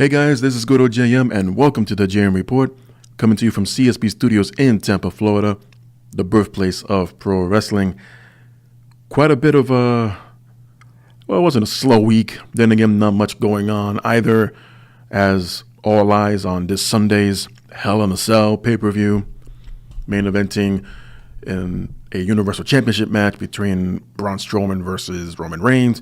Hey guys, this is IAmGoodOlJM and welcome to the JM Report, coming to you from CSB Studios in Tampa, Florida, the birthplace of pro wrestling. Quite a bit of it wasn't a slow week. Then again, not much going on either, as all eyes on this Sunday's Hell in a Cell pay-per-view, main eventing in a Universal Championship match between Braun Strowman versus Roman Reigns.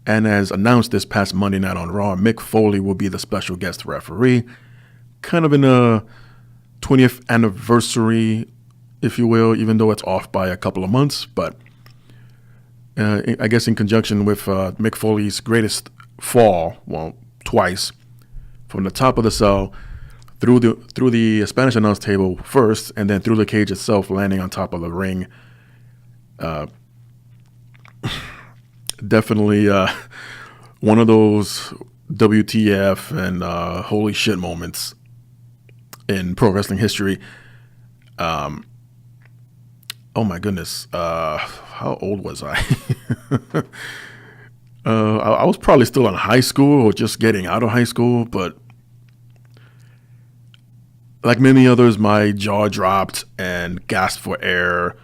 And as announced this past Monday night on Raw, Mick Foley will be the special guest referee. Kind of in a 20th anniversary, if you will, even though it's off by a couple of months. But I guess in conjunction with Mick Foley's greatest fall, well, twice, from the top of the cell through the Spanish announce table first, and then through the cage itself, landing on top of the ring. Definitely one of those WTF and holy shit moments in pro wrestling history. Oh my goodness. How old was I? I was probably still in high school or just getting out of high school, but like many others, my jaw dropped and gasped for air.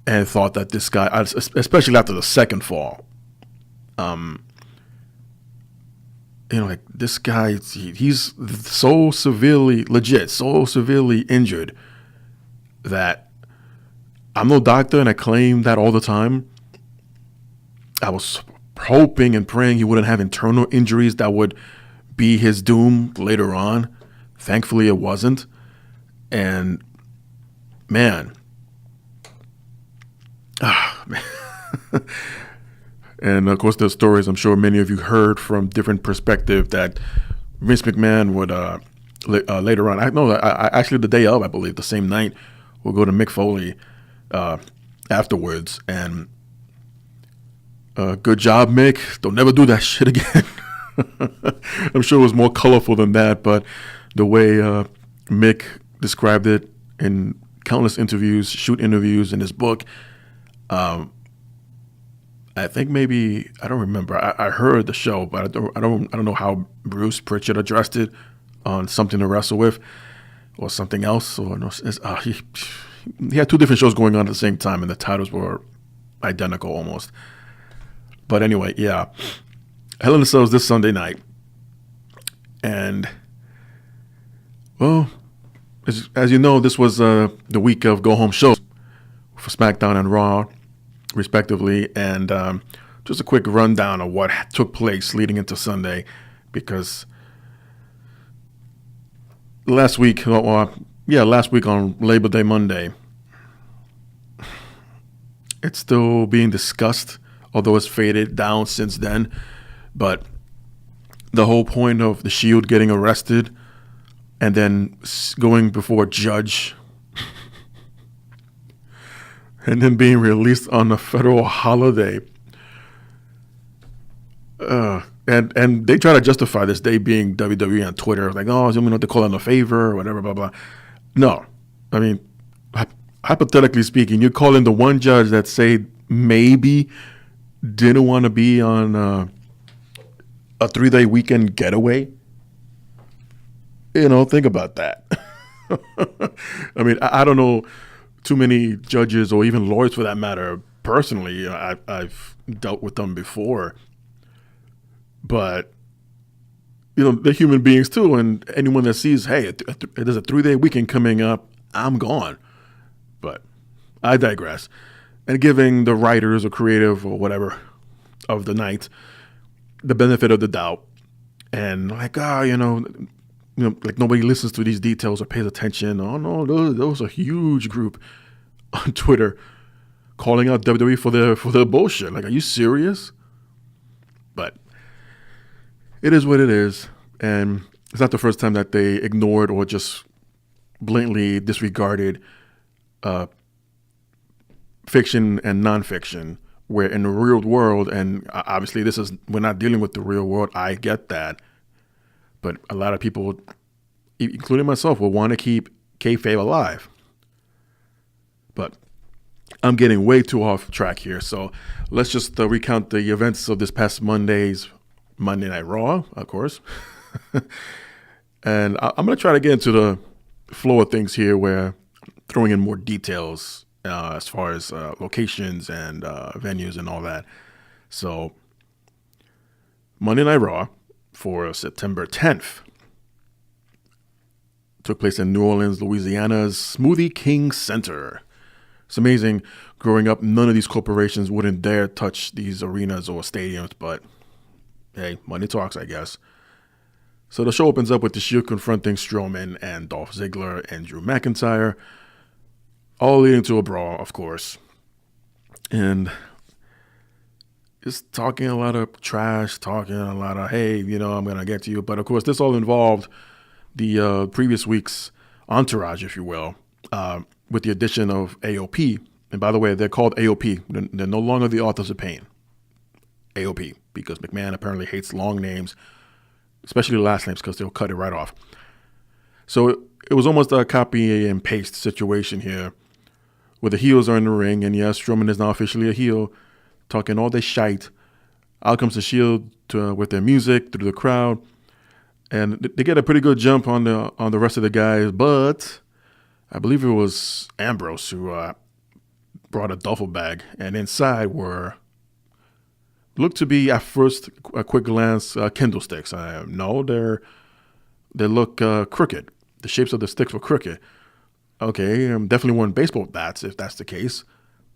And thought that this guy, especially after the second fall, like this guy, he's so severely injured that I'm no doctor, and I claim that all the time. I was hoping and praying he wouldn't have internal injuries that would be his doom later on. Thankfully, it wasn't. And man. And of course, the stories I'm sure many of you heard from different perspectives that Vince McMahon would later on. I actually the day of, I believe, the same night, we'll go to Mick Foley afterwards, and good job, Mick. Don't never do that shit again. I'm sure it was more colorful than that, but the way Mick described it in countless interviews, shoot interviews in his book. I think maybe I don't remember. I heard the show, but I don't know how Bruce Pritchard addressed it on Something to Wrestle With or something else. Or no, he had two different shows going on at the same time, and the titles were identical almost. But anyway, yeah, Hell in a Cell is this Sunday night, and well, as you know, this was the week of go home shows for SmackDown and Raw, respectively, and just a quick rundown of what took place leading into Sunday, because last week on Labor Day Monday, it's still being discussed, although it's faded down since then, but the whole point of the Shield getting arrested and then going before a judge and then being released on a federal holiday. And they try to justify this day being WWE on Twitter, like, oh, you know, to call in a favor or whatever, blah, blah. No. I mean, hypothetically speaking, you call in the one judge that say maybe didn't want to be on a 3-day weekend getaway. You know, think about that. I mean, I don't know too many judges or even lawyers for that matter. Personally, I've dealt with them before. But, you know, they're human beings too. And anyone that sees, hey, there's a 3-day weekend coming up, I'm gone. But I digress. And giving the writers or creative or whatever of the night the benefit of the doubt. And like, like nobody listens to these details or pays attention. Oh no, those a huge group on Twitter calling out WWE for their bullshit. Like, are you serious? But it is what it is, and it's not the first time that they ignored or just blatantly disregarded fiction and nonfiction. Where in the real world, and obviously we're not dealing with the real world. I get that. But a lot of people, including myself, will want to keep kayfabe alive. But I'm getting way too off track here. So let's just recount the events of this past Monday's Monday Night Raw, of course. And I'm going to try to get into the flow of things here where I'm throwing in more details as far as locations and venues and all that. So Monday Night Raw for September 10th took place in New Orleans, Louisiana's Smoothie King Center. It's amazing. Growing up, none of these corporations wouldn't dare touch these arenas or stadiums, but hey, money talks, I guess. So the show opens up with the Shield confronting Strowman and Dolph Ziggler and Drew McIntyre, all leading to a brawl, of course. And just talking a lot of trash, talking a lot of, hey, I'm going to get to you. But, of course, this all involved the previous week's entourage, if you will, with the addition of AOP. And by the way, they're called AOP. They're no longer the Authors of Pain. AOP, because McMahon apparently hates long names, especially last names, because they'll cut it right off. So it was almost a copy and paste situation here, where the heels are in the ring, and yes, Strowman is now officially a heel, talking all this shite. Out comes the Shield with their music through the crowd, and they get a pretty good jump on the rest of the guys, but I believe it was Ambrose who brought a duffel bag, and inside looked to be at first a quick glance Kindle sticks. No, they look crooked. The shapes of the sticks were crooked. Okay, definitely weren't baseball bats if that's the case.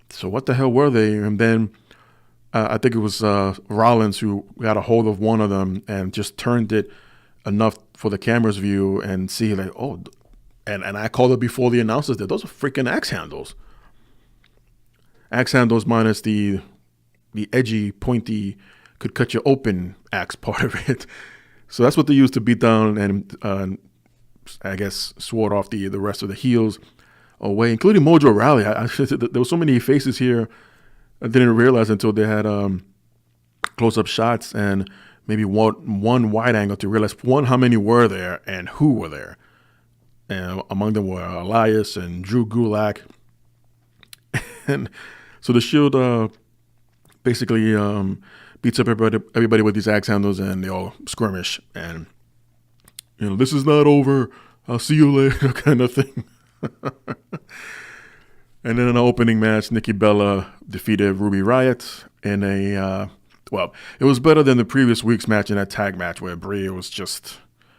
So what the hell were they? And then I think it was Rollins who got a hold of one of them and just turned it enough for the camera's view and see like, oh, and I called it before the announcers that those are freaking axe handles. Axe handles minus the edgy, pointy, could cut you open axe part of it. So that's what they used to beat down and I guess sword off the rest of the heels away, including Mojo Rawley. There were so many faces here I didn't realize until they had close-up shots and maybe one wide angle to realize, one, how many were there and who were there. And among them were Elias and Drew Gulak. And so the Shield basically beats up everybody with these axe handles, and they all skirmish. And, this is not over. I'll see you later kind of thing. And then in the opening match, Nikki Bella defeated Ruby Riott in it was better than the previous week's match in that tag match where Brie was just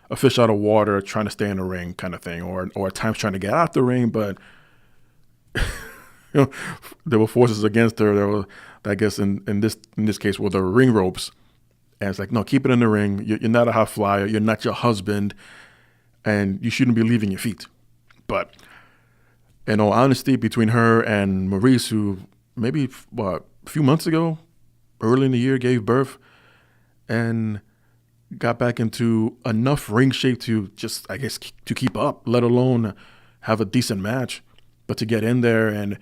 a fish out of water trying to stay in the ring kind of thing, or at times trying to get out the ring, but there were forces against her. There were, I guess, in this case, were the ring ropes. And it's like, no, keep it in the ring. You're not a high flyer. You're not your husband, and you shouldn't be leaving your feet. But in all honesty, between her and Maurice, who maybe a few months ago, early in the year, gave birth and got back into enough ring shape to just, I guess, to keep up, let alone have a decent match. But to get in there and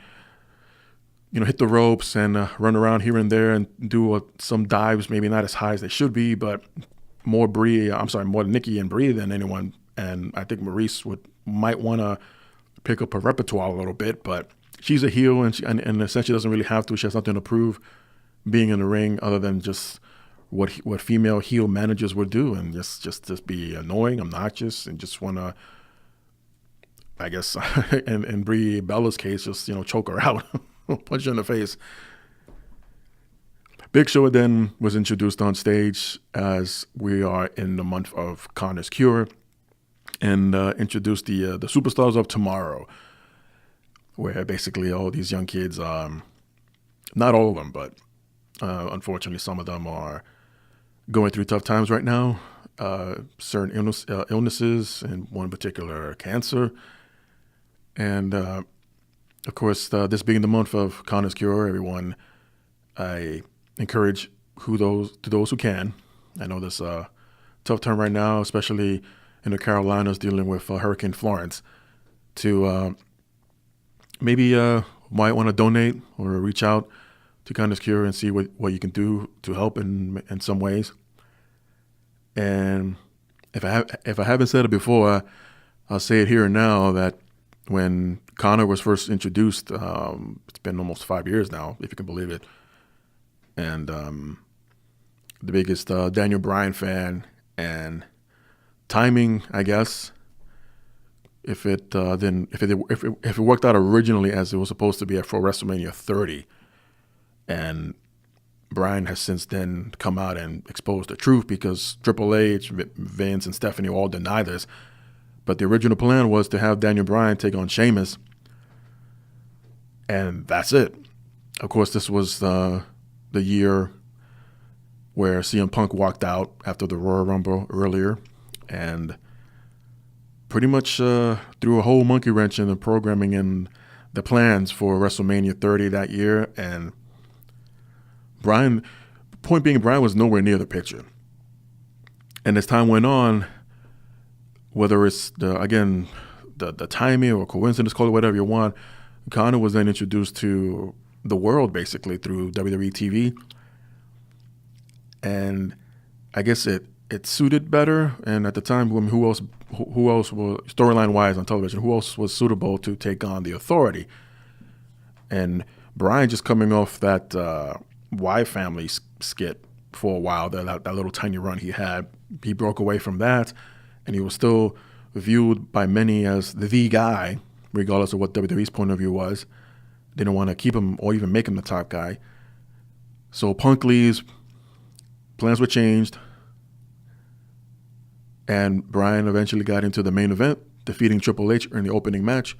hit the ropes and run around here and there and do some dives, maybe not as high as they should be, but more Nikki and Brie than anyone. And I think Maurice might want to pick up her repertoire a little bit, but she's a heel and essentially doesn't really have to. She has nothing to prove being in the ring other than just what female heel managers would do, and just be annoying, obnoxious, and just want to, I guess, in Brie Bella's case, just choke her out. Punch her in the face. Big Show then was introduced on stage as we are in the month of Connor's Cure, and introduced the Superstars of Tomorrow, where basically all these young kids, not all of them, but unfortunately some of them are going through tough times right now. Certain illnesses, and one in particular, cancer. And of course, this being the month of Connor's Cure, everyone, I encourage those who can. I know this tough time right now, especially in the Carolinas dealing with Hurricane Florence, to maybe might want to donate or reach out to Connor's Cure and see what you can do to help in some ways. And if I haven't said it before, I'll say it here and now that when Connor was first introduced, it's been almost 5 years now, if you can believe it. And the biggest Daniel Bryan fan, and timing, I guess. If it worked out originally as it was supposed to be for WrestleMania 30, and Bryan has since then come out and exposed the truth because Triple H, Vince, and Stephanie all deny this. But the original plan was to have Daniel Bryan take on Sheamus, and that's it. Of course, this was the year where CM Punk walked out after the Royal Rumble earlier, and pretty much threw a whole monkey wrench in the programming and the plans for WrestleMania 30 that year. And Bryan, point being, Bryan was nowhere near the picture. And as time went on, whether it's the timing or coincidence, call it whatever you want, Connor was then introduced to the world basically through WWE TV, and I guess it suited better. And at the time, who else was, storyline wise on television, who else was suitable to take on the Authority? And Bryan, just coming off that Y Family skit for a while, that little tiny run he had, he broke away from that, and he was still viewed by many as the guy, regardless of what WWE's point of view was. They didn't want to keep him or even make him the top guy. So Punk leaves, plans were changed, and Bryan eventually got into the main event, defeating Triple H in the opening match,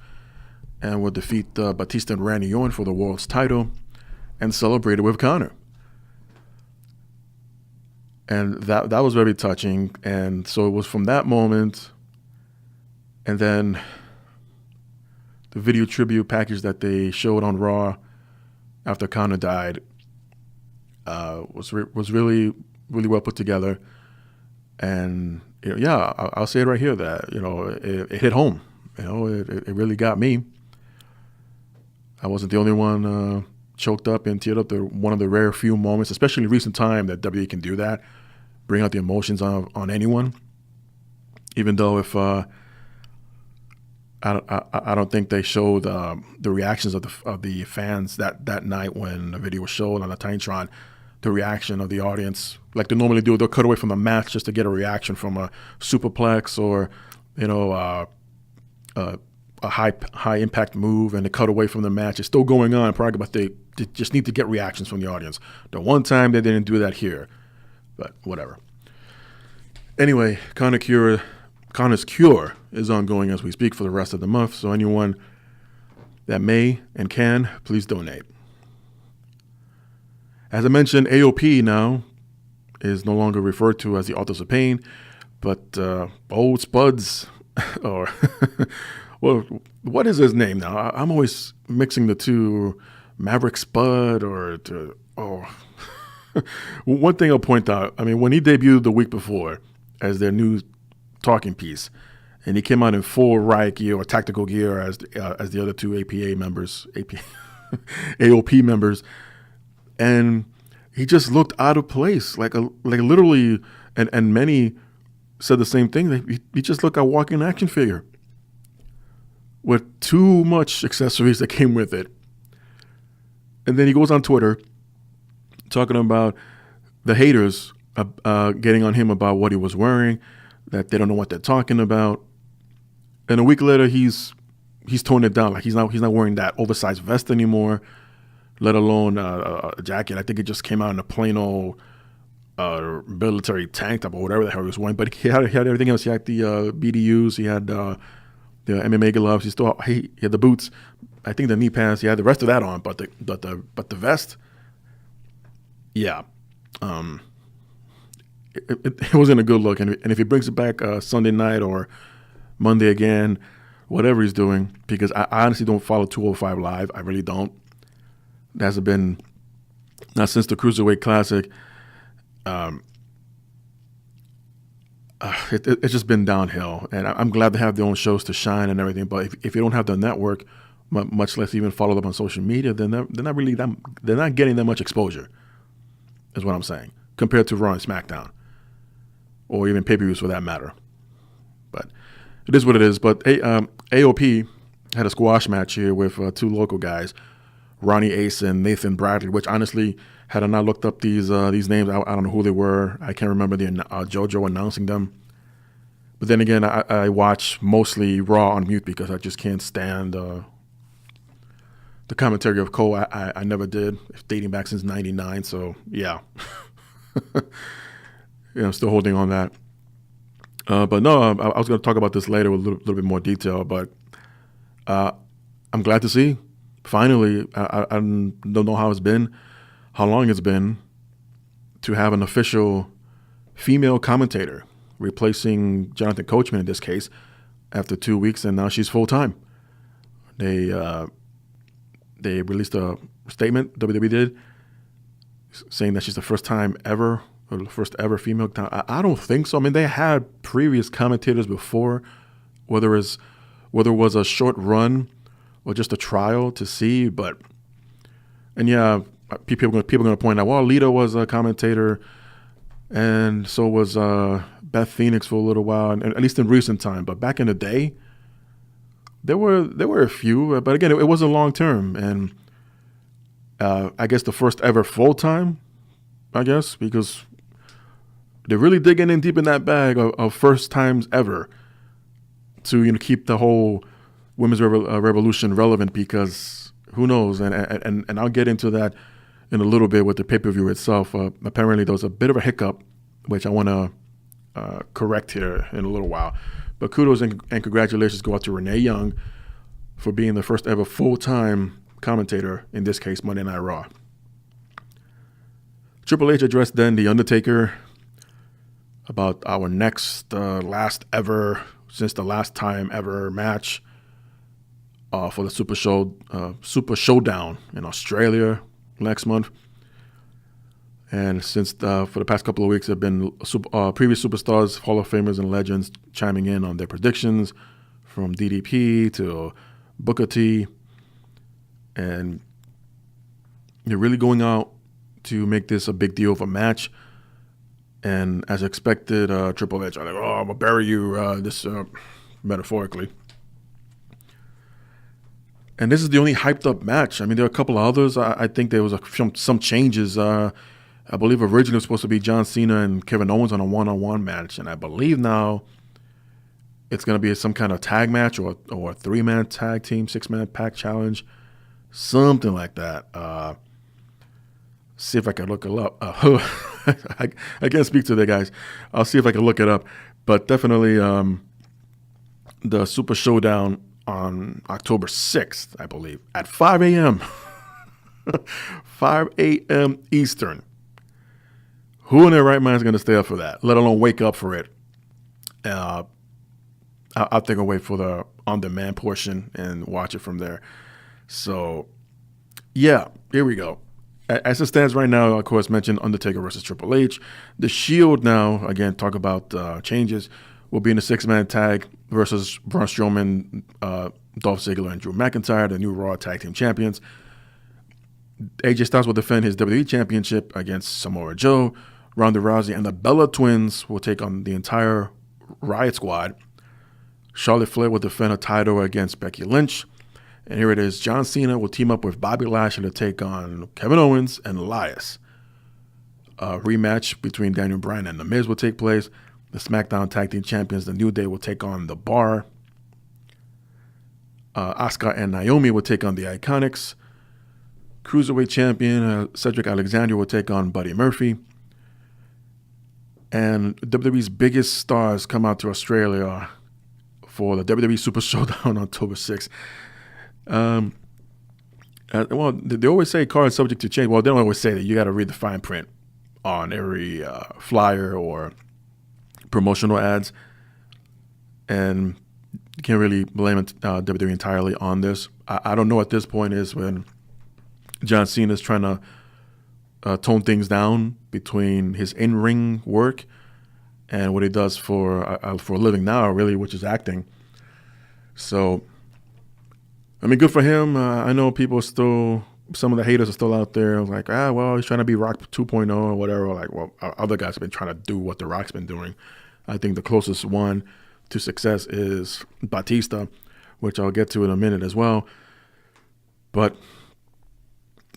and would defeat Batista and Randy Orton for the world's title, and celebrated with Connor. And that was very touching. And so it was from that moment, and then the video tribute package that they showed on Raw after Connor died was really, really well put together. And I'll say it right here that it hit home. It really got me. I wasn't the only one choked up and teared up. One of the rare few moments, especially in recent time, that WWE can do that, bring out the emotions on anyone. Even though if I don't think they showed the reactions of the fans that night when the video was showed on the Titantron, the reaction of the audience, like they normally do. They'll cut away from the match just to get a reaction from a superplex or a high impact move, and they cut away from the match. It's still going on, probably, but they just need to get reactions from the audience. The one time they didn't do that here, but whatever. Anyway, Connor's cure is ongoing as we speak for the rest of the month, so anyone that may and can, please donate. As I mentioned, AOP now is no longer referred to as the Authors of Pain, but Old Spuds, or, well, what is his name now? I'm always mixing the two, Maverick Spud One thing I'll point out, when he debuted the week before as their new talking piece, and he came out in full riot gear or tactical gear as the other two AOP members, and he just looked out of place, like literally, and many said the same thing. He just looked like a walking action figure with too much accessories that came with it. And then he goes on Twitter talking about the haters getting on him about what he was wearing, that they don't know what they're talking about. And a week later, he's toned it down. Like he's not wearing that oversized vest anymore, let alone a jacket. I think it just came out in a plain old military tank top or whatever the hell he was wearing. But he had everything else. He had the BDUs. He had the MMA gloves. He had the boots. I think the knee pads. He had the rest of that on. But the vest, yeah, it wasn't a good look. And if he brings it back Sunday night or Monday again, whatever he's doing, because I honestly don't follow 205 Live. I really don't. It hasn't been, not since the Cruiserweight Classic. It's just been downhill, and I'm glad they have their own shows to shine and everything. But if you don't have the network, much less even follow them on social media, then they're not getting that much exposure, is what I'm saying, compared to Raw and SmackDown, or even pay-per-views for that matter. But it is what it is. But AOP had a squash match here with two local guys, Ronnie Ace and Nathan Bradley, which honestly Had I not looked up these names, I don't know who they were. I can't remember the JoJo announcing them. But then again, I watch mostly Raw on mute because I just can't stand the commentary of Cole. I never did, dating back since '99. So yeah, I'm still holding on that. But no, I was going to talk about this later with a little bit more detail. But I'm glad to see. Finally, I don't know how long it's been to have an official female commentator replacing Jonathan Coachman in this case after 2 weeks, and now she's full time. They released a statement, WWE did, saying that she's the first ever female. I don't think so. I mean, they had previous commentators before, whether it was a short run or just a trial to see. And yeah, people are going to point out, well, Lita was a commentator, and so was Beth Phoenix for a little while, and at least in recent time. But back in the day, there were a few, but again, it wasn't long term. And I guess the first ever full time, I guess, because they're really digging in deep in that bag of first times ever to keep the whole women's revolution relevant, because who knows, and I'll get into that in a little bit with the pay-per-view itself. Apparently there was a bit of a hiccup, which I want to correct here in a little while. But kudos and congratulations go out to Renee Young for being the first ever full-time commentator, in this case Monday Night Raw. Triple H addressed then The Undertaker about our next last ever, since the last time ever match for the Super Showdown in Australia next month. And since for the past couple of weeks, there have been previous superstars, Hall of Famers, and legends chiming in on their predictions, from DDP to Booker T. And they're really going out to make this a big deal of a match. And as expected, Triple H, I'm like, I'm going to bury you, this metaphorically. And this is the only hyped up match. I mean, there are a couple of others. I think there was some changes. I believe originally it was supposed to be John Cena and Kevin Owens on a one-on-one match. And I believe now it's going to be some kind of tag match or a three-man tag team, six-man pack challenge, something like that. See if I can look it up. I can't speak to the guys. I'll see if I can look it up. But definitely the Super Showdown on October 6th, I believe, at 5 a.m. 5 a.m. Eastern. Who in their right mind is going to stay up for that, let alone wake up for it? I'll think I'll wait for the on-demand portion and watch it from there. So, yeah, here we go. As it stands right now, of course, mentioned Undertaker versus Triple H. The Shield now, again, talk about changes, will be in a six-man tag versus Braun Strowman, Dolph Ziggler, and Drew McIntyre, the new Raw Tag Team Champions. AJ Styles will defend his WWE Championship against Samoa Joe. Ronda Rousey and the Bella Twins will take on the entire Riot Squad. Charlotte Flair will defend a title against Becky Lynch. And here it is. John Cena will team up with Bobby Lashley to take on Kevin Owens and Elias. A rematch between Daniel Bryan and The Miz will take place. The SmackDown Tag Team Champions, The New Day, will take on The Bar. Asuka and Naomi will take on The Iconics. Cruiserweight Champion Cedric Alexander will take on Buddy Murphy. And WWE's biggest stars come out to Australia for the WWE Super Showdown on October 6th. Well, they always say cards subject to change. Well, they don't always say that. You got to read the fine print on every flyer or promotional ads. And you can't really blame WWE entirely on this. I don't know what this point is when John Cena is trying to tone things down between his in-ring work and what he does for a living now, really, which is acting. So, I mean, good for him. I know people still, some of the haters are still out there like, well, he's trying to be Rock 2.0 or whatever. Like, well, other guys have been trying to do what The Rock's been doing. I think the closest one to success is Batista, which I'll get to in a minute as well. But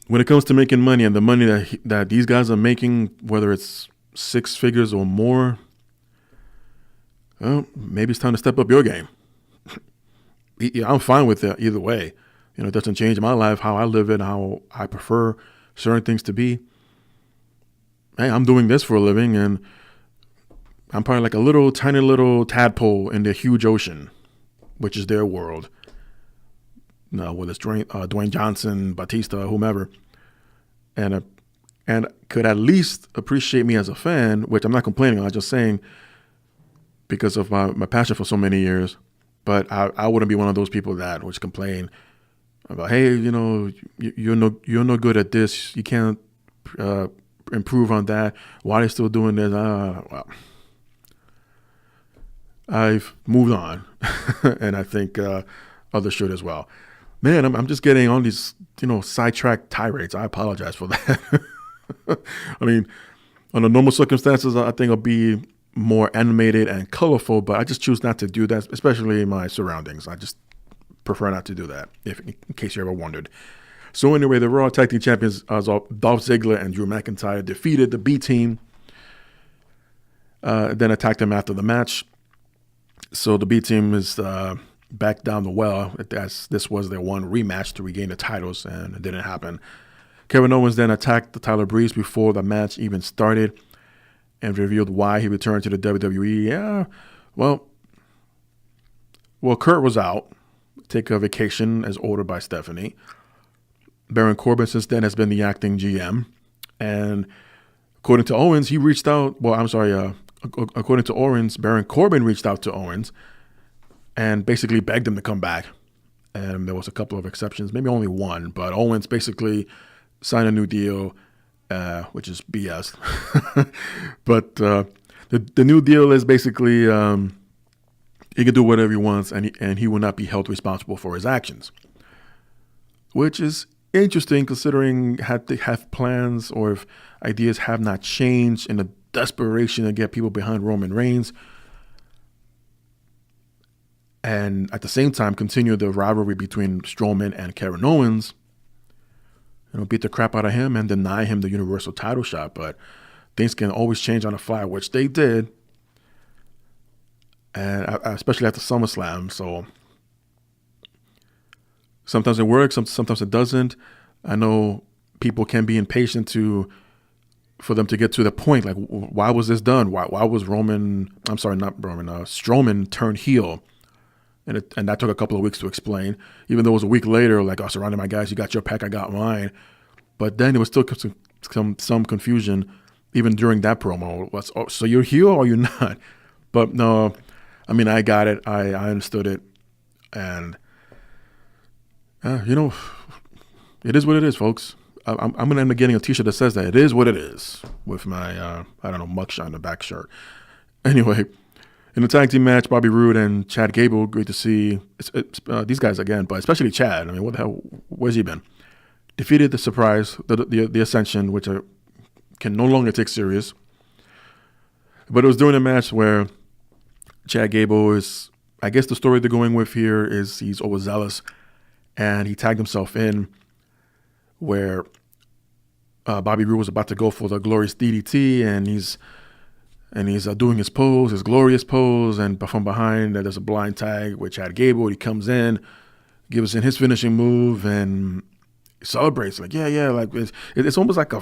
when it comes to making money and the money that these guys are making, whether it's six figures or more, well, maybe it's time to step up your game. I'm fine with it either way. It doesn't change my life, how I live it, how I prefer certain things to be. Hey, I'm doing this for a living, and I'm probably like a tiny little tadpole in the huge ocean, which is their world. Whether it's Dwayne Johnson, Batista, whomever, and could at least appreciate me as a fan, which I'm not complaining. I'm just saying because of my passion for so many years. But I wouldn't be one of those people that would complain about, hey, you're no good at this. You can't improve on that. Why are you still doing this? Well, I've moved on, and I think others should as well. Man, I'm just getting on these sidetracked tirades. I apologize for that. I mean, under normal circumstances, I think I'll be more animated and colorful, but I just choose not to do that, especially in my surroundings. I just prefer not to do that, in case you ever wondered. So anyway, the Raw Tag Team Champions, Dolph Ziggler and Drew McIntyre, defeated the B Team, then attacked them after the match. So the B Team is back down the well. This was their one rematch to regain the titles, and it didn't happen. Kevin Owens then attacked Tyler Breeze before the match even started and revealed why he returned to the WWE. Yeah, well, Kurt was out, take a vacation as ordered by Stephanie. Baron Corbin since then has been the acting GM, and according to Owens, he reached out. Well, I'm sorry. According to Owens, Baron Corbin reached out to Owens and basically begged him to come back. And there was a couple of exceptions, maybe only one, but Owens basically signed a new deal, which is BS. But the new deal is basically he can do whatever he wants, and he will not be held responsible for his actions, which is interesting considering had they have plans or if ideas have not changed in the desperation to get people behind Roman Reigns, and at the same time continue the rivalry between Strowman and Kevin Owens. Beat the crap out of him and deny him the Universal title shot. But things can always change on the fly, which they did, and especially after SummerSlam. So sometimes it works, sometimes it doesn't. I know people can be impatient for them to get to the point. Like, why was this done? Why was Strowman turned heel? And that took a couple of weeks to explain, even though it was a week later, like, I surrounded my guys, you got your pack, I got mine. But then there was still some confusion even during that promo. So you're heel or you're not? But no, I mean, I got it. I understood it. And, it is what it is, folks. I'm going to end up getting a t-shirt that says that. It is what it is, with my, mugshot in the back shirt. Anyway, in the tag team match, Bobby Roode and Chad Gable, great to see these guys again, but especially Chad. I mean, what the hell, where's he been? Defeated the Surprise, the Ascension, which I can no longer take serious. But it was during a match where Chad Gable is, I guess the story they're going with here is he's overzealous, and he tagged himself in where Bobby Roode was about to go for the glorious DDT, and he's doing his pose, his glorious pose, and from behind there's a blind tag with Chad Gable. He comes in, gives in his finishing move, and celebrates like, yeah, like it's almost like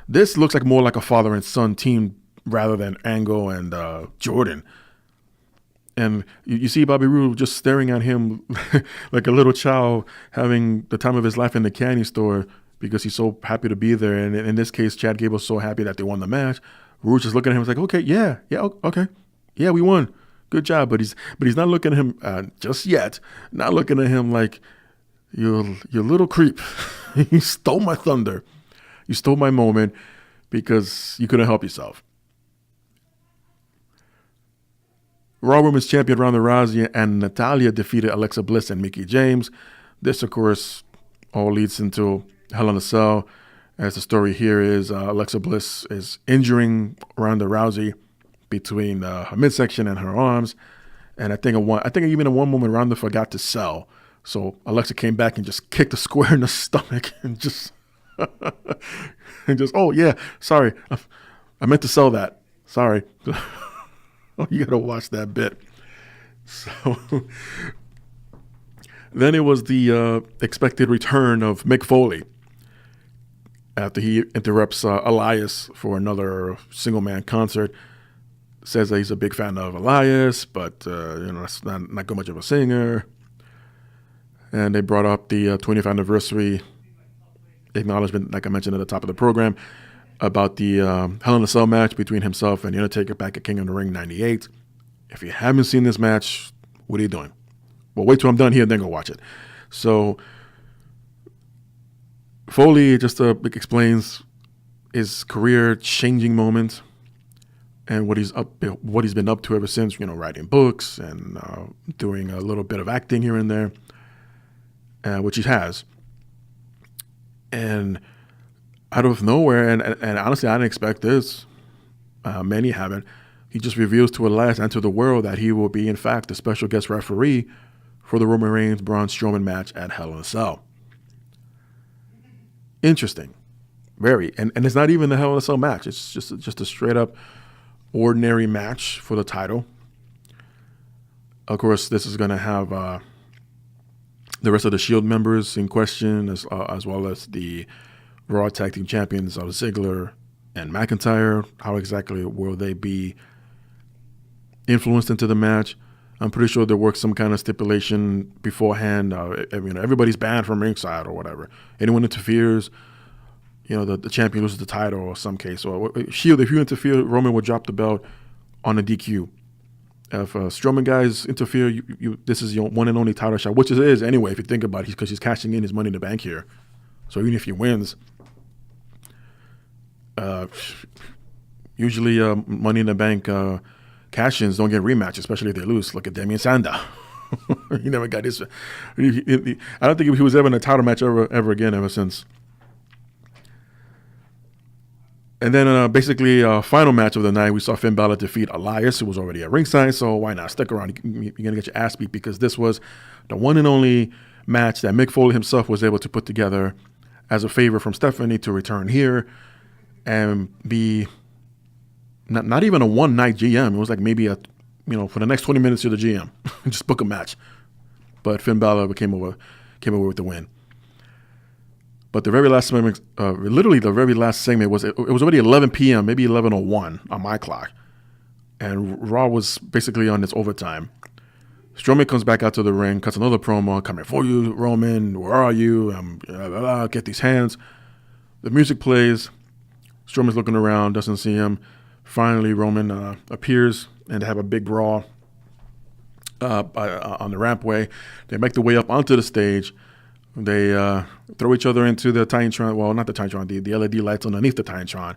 this looks like more like a father and son team rather than Angle and Jordan. And you see Bobby Roode just staring at him like a little child having the time of his life in the candy store because he's so happy to be there. And in this case, Chad Gable's so happy that they won the match. Roode just looking at him, was like, okay, yeah, okay, yeah, we won, good job. But he's not looking at him just yet. Not looking at him like, you little creep. You stole my thunder. You stole my moment because you couldn't help yourself. Raw Women's Champion Ronda Rousey and Natalya defeated Alexa Bliss and Mickie James. This, of course, all leads into Hell in a Cell, as the story here is Alexa Bliss is injuring Ronda Rousey between her midsection and her arms. And I think even in one moment, Ronda forgot to sell. So Alexa came back and just kicked her square in the stomach and just And just, oh yeah, sorry, I meant to sell that. Sorry. You gotta watch that bit. So then it was the expected return of Mick Foley after he interrupts Elias for another single man concert. Says that he's a big fan of Elias, but that's not good much of a singer. And they brought up the 20th anniversary acknowledgement, like I mentioned at the top of the program, about the Hell in a Cell match between himself and The Undertaker back at King of the Ring 98. If you haven't seen this match, what are you doing? Well, wait till I'm done here and then go watch it. So Foley just explains his career-changing moment and what he's been up to ever since, writing books and doing a little bit of acting here and there, which he has. And out of nowhere, and honestly, I didn't expect this. Many haven't. He just reveals to Elias and to the world that he will be, in fact, the special guest referee for the Roman Reigns-Braun Strowman match at Hell in a Cell. Interesting. Very. And it's not even the Hell in a Cell match. It's just a straight-up ordinary match for the title. Of course, this is going to have the rest of the Shield members in question, as well as the Raw Tag Team Champions of Ziggler and McIntyre. How exactly will they be influenced into the match? I'm pretty sure there works some kind of stipulation beforehand. Everybody's banned from ringside or whatever. Anyone interferes, the champion loses the title or some case. Or Shield, if you interfere, Roman will drop the belt on a DQ. If Strowman guys interfere, this is your one and only title shot, which it is anyway if you think about it, because he's cashing in his Money in the Bank here. So even if he wins, usually Money in the Bank cash-ins don't get rematched, especially if they lose. Look at Damian Sandow. He never got his. I don't think he was ever in a title match ever again ever since. And then basically, final match of the night, we saw Finn Balor defeat Elias, who was already at ringside, so why not? Stick around. You're going to get your ass beat, because this was the one and only match that Mick Foley himself was able to put together as a favor from Stephanie to return here and be not even a one-night GM. It was like maybe for the next 20 minutes you're the GM. Just book a match. But Finn Balor came over with the win. But the very last segment, literally the very last segment, it was already 11 p.m., maybe 11:01 on my clock. And Raw was basically on its overtime. Strowman comes back out to the ring, cuts another promo, coming for you, Roman, where are you? Get these hands. The music plays. Strowman's looking around, doesn't see him. Finally, Roman appears, and they have a big brawl on the rampway. They make their way up onto the stage. They throw each other into the Titantron. Well, not the Titantron, the LED lights underneath the Titantron.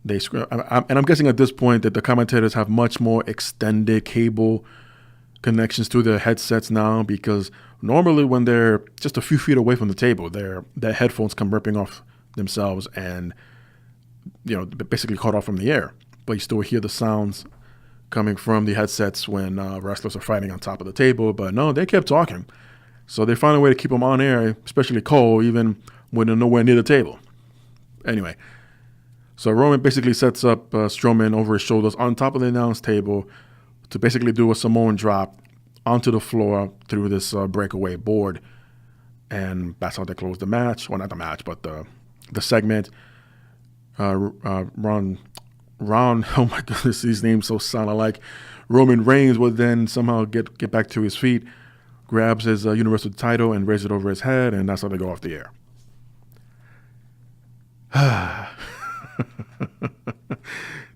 And I'm guessing at this point that the commentators have much more extended cable connections to their headsets now, because normally when they're just a few feet away from the table, their headphones come ripping off themselves and basically cut off from the air. But you still hear the sounds coming from the headsets when wrestlers are fighting on top of the table. But no, they kept talking. So they found a way to keep them on air, especially Cole, even when they're nowhere near the table. Anyway, so Roman basically sets up Strowman over his shoulders on top of the announce table to basically do a Samoan drop onto the floor through this breakaway board. And that's how they close the match. Well, not the match, but the segment. Ron, oh my goodness, these names so sound alike. Roman Reigns would then somehow get back to his feet, grabs his Universal title and raises it over his head, and that's how they go off the air.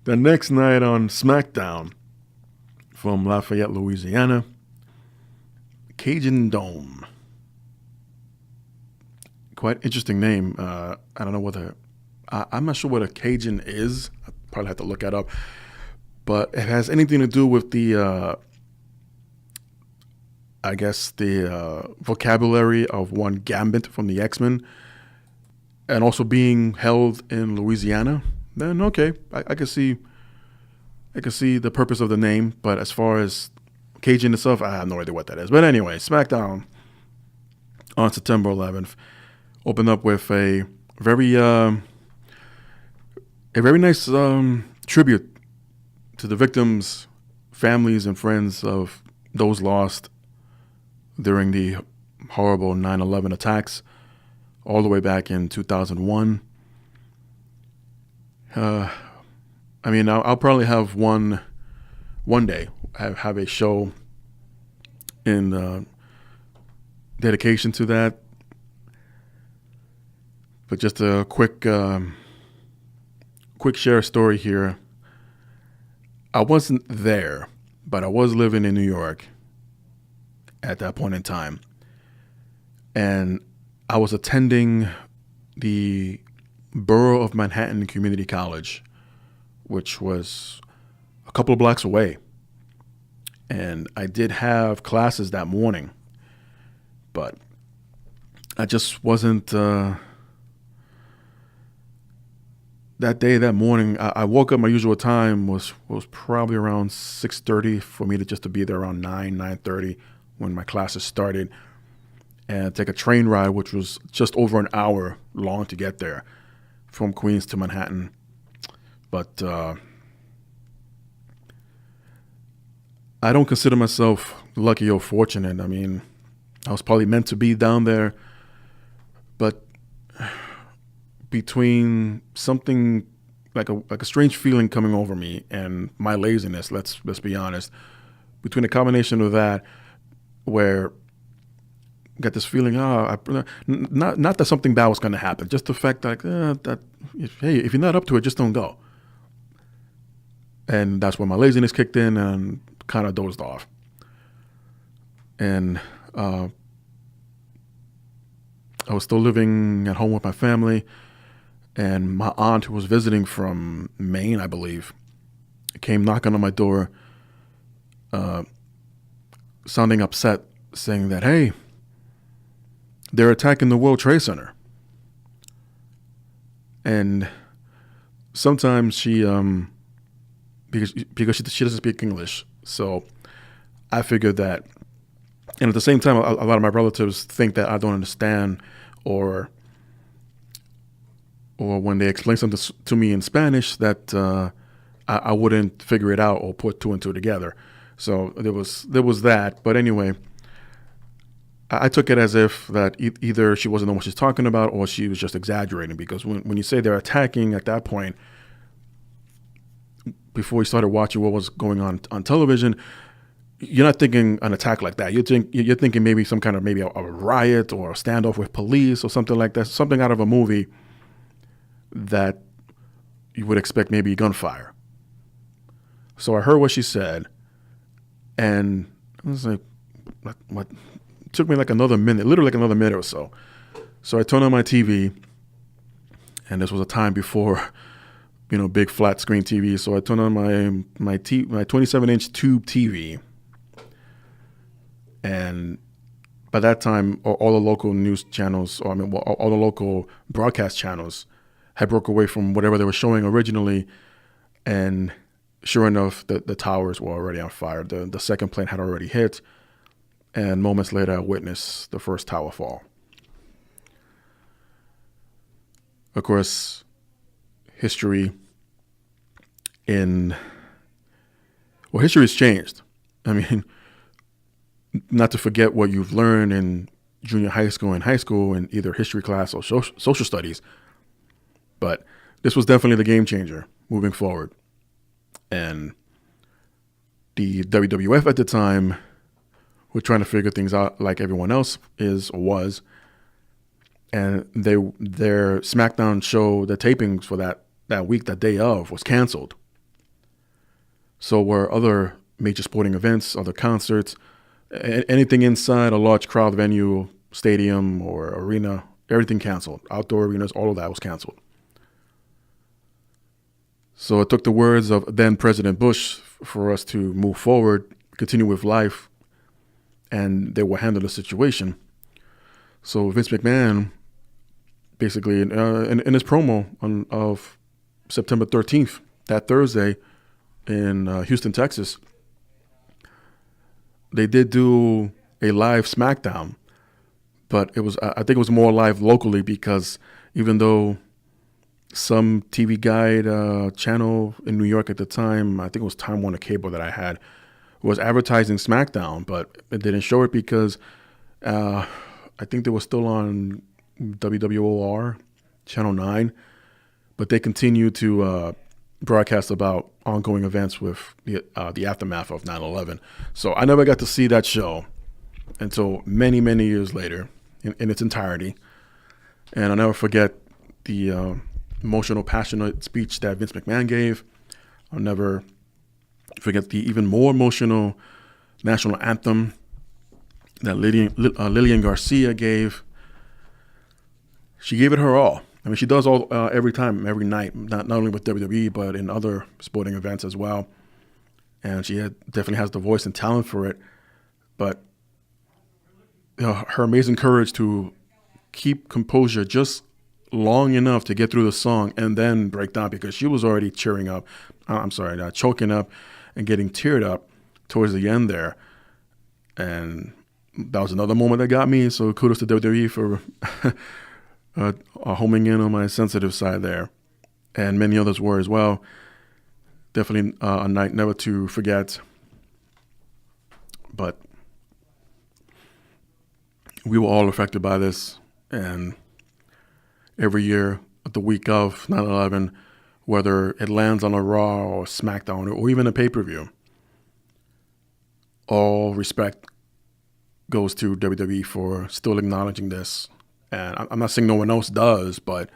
The next night on SmackDown from Lafayette, Louisiana, Cajun Dome. Quite interesting name. I don't know whether I'm not sure what a Cajun is. I probably have to look that up. But it has anything to do with the vocabulary of one Gambit from the X-Men, and also being held in Louisiana, then okay, I can see the purpose of the name. But as far as Cajun itself, I have no idea what that is. But anyway, SmackDown on September 11th opened up with a very a very nice tribute to the victims, families, and friends of those lost during the horrible 9/11 attacks all the way back in 2001. I mean, I'll probably have one day have a show in dedication to that. But just a quick share story here. I wasn't there, but I was living in New York at that point in time, and I was attending the Borough of Manhattan Community College, which was a couple of blocks away. And I did have classes that morning, but I just wasn't, that morning, I woke up. My usual time was probably around 6:30 for me to be there around 9:30 when my classes started, and take a train ride, which was just over an hour long to get there from Queens to Manhattan. But I don't consider myself lucky or fortunate. I mean, I was probably meant to be down there, but between something like a strange feeling coming over me and my laziness, let's be honest, between a combination of that, where I got this feeling, not that something bad was going to happen, just the fact that hey, if you're not up to it, just don't go. And that's when my laziness kicked in and kind of dozed off. And I was still living at home with my family, and my aunt, who was visiting from Maine, I believe, came knocking on my door, sounding upset, saying that, hey, they're attacking the World Trade Center. And sometimes she, because she doesn't speak English, so I figured that, and at the same time, a lot of my relatives think that I don't understand, or when they explain something to me in Spanish, that I wouldn't figure it out or put two and two together. So there was that. But anyway, I took it as if that either she wasn't knowing what she's talking about, or she was just exaggerating, because when you say they're attacking at that point, before we started watching what was going on television, you're not thinking an attack like that. You're thinking maybe some kind of maybe a riot or a standoff with police or something like that, something out of a movie that you would expect maybe gunfire. So I heard what she said, and I was like, what? It took me like another minute, literally like another minute or so. So I turned on my TV, and this was a time before, big flat screen TV. So I turned on my 27-inch tube TV, and by that time, all the local news channels, all the local broadcast channels, had broke away from whatever they were showing originally, and sure enough, the towers were already on fire. The second plane had already hit, and moments later, I witnessed the first tower fall. Of course, history has changed. I mean, not to forget what you've learned in junior high school and high school in either history class or social studies, but this was definitely the game changer moving forward. And the WWF at the time were trying to figure things out like everyone else is or was, and their SmackDown show, the tapings for that week, that day of, was canceled. So were other major sporting events, other concerts, anything inside a large crowd venue, stadium or arena, everything canceled. Outdoor arenas, all of that was canceled. So it took the words of then President Bush for us to move forward, continue with life, and they will handle the situation. So Vince McMahon, basically, in his promo of September 13th, that Thursday in Houston, Texas, they did do a live SmackDown, but I think it was more live locally, because even though some TV Guide channel in New York at the time, I think it was Time Warner Cable that I had, was advertising SmackDown, but it didn't show it because I think they were still on WWOR, Channel 9, but they continued to broadcast about ongoing events with the aftermath of 9/11. So I never got to see that show until many, many years later in its entirety. And I'll never forget the emotional, passionate speech that Vince McMahon gave. I'll never forget the even more emotional national anthem that Lillian Garcia gave. She gave it her all. I mean, she does all every time, every night, not only with WWE, but in other sporting events as well. And she definitely has the voice and talent for it. But her amazing courage to keep composure just long enough to get through the song and then break down, because she was already choking up and getting teared up towards the end there. And that was another moment that got me. So kudos to WWE for homing in on my sensitive side there. And many others were as well. Definitely a night never to forget. But we were all affected by this. And every year, the week of 9/11, whether it lands on a Raw or SmackDown or even a pay-per-view, all respect goes to WWE for still acknowledging this. And I'm not saying no one else does, but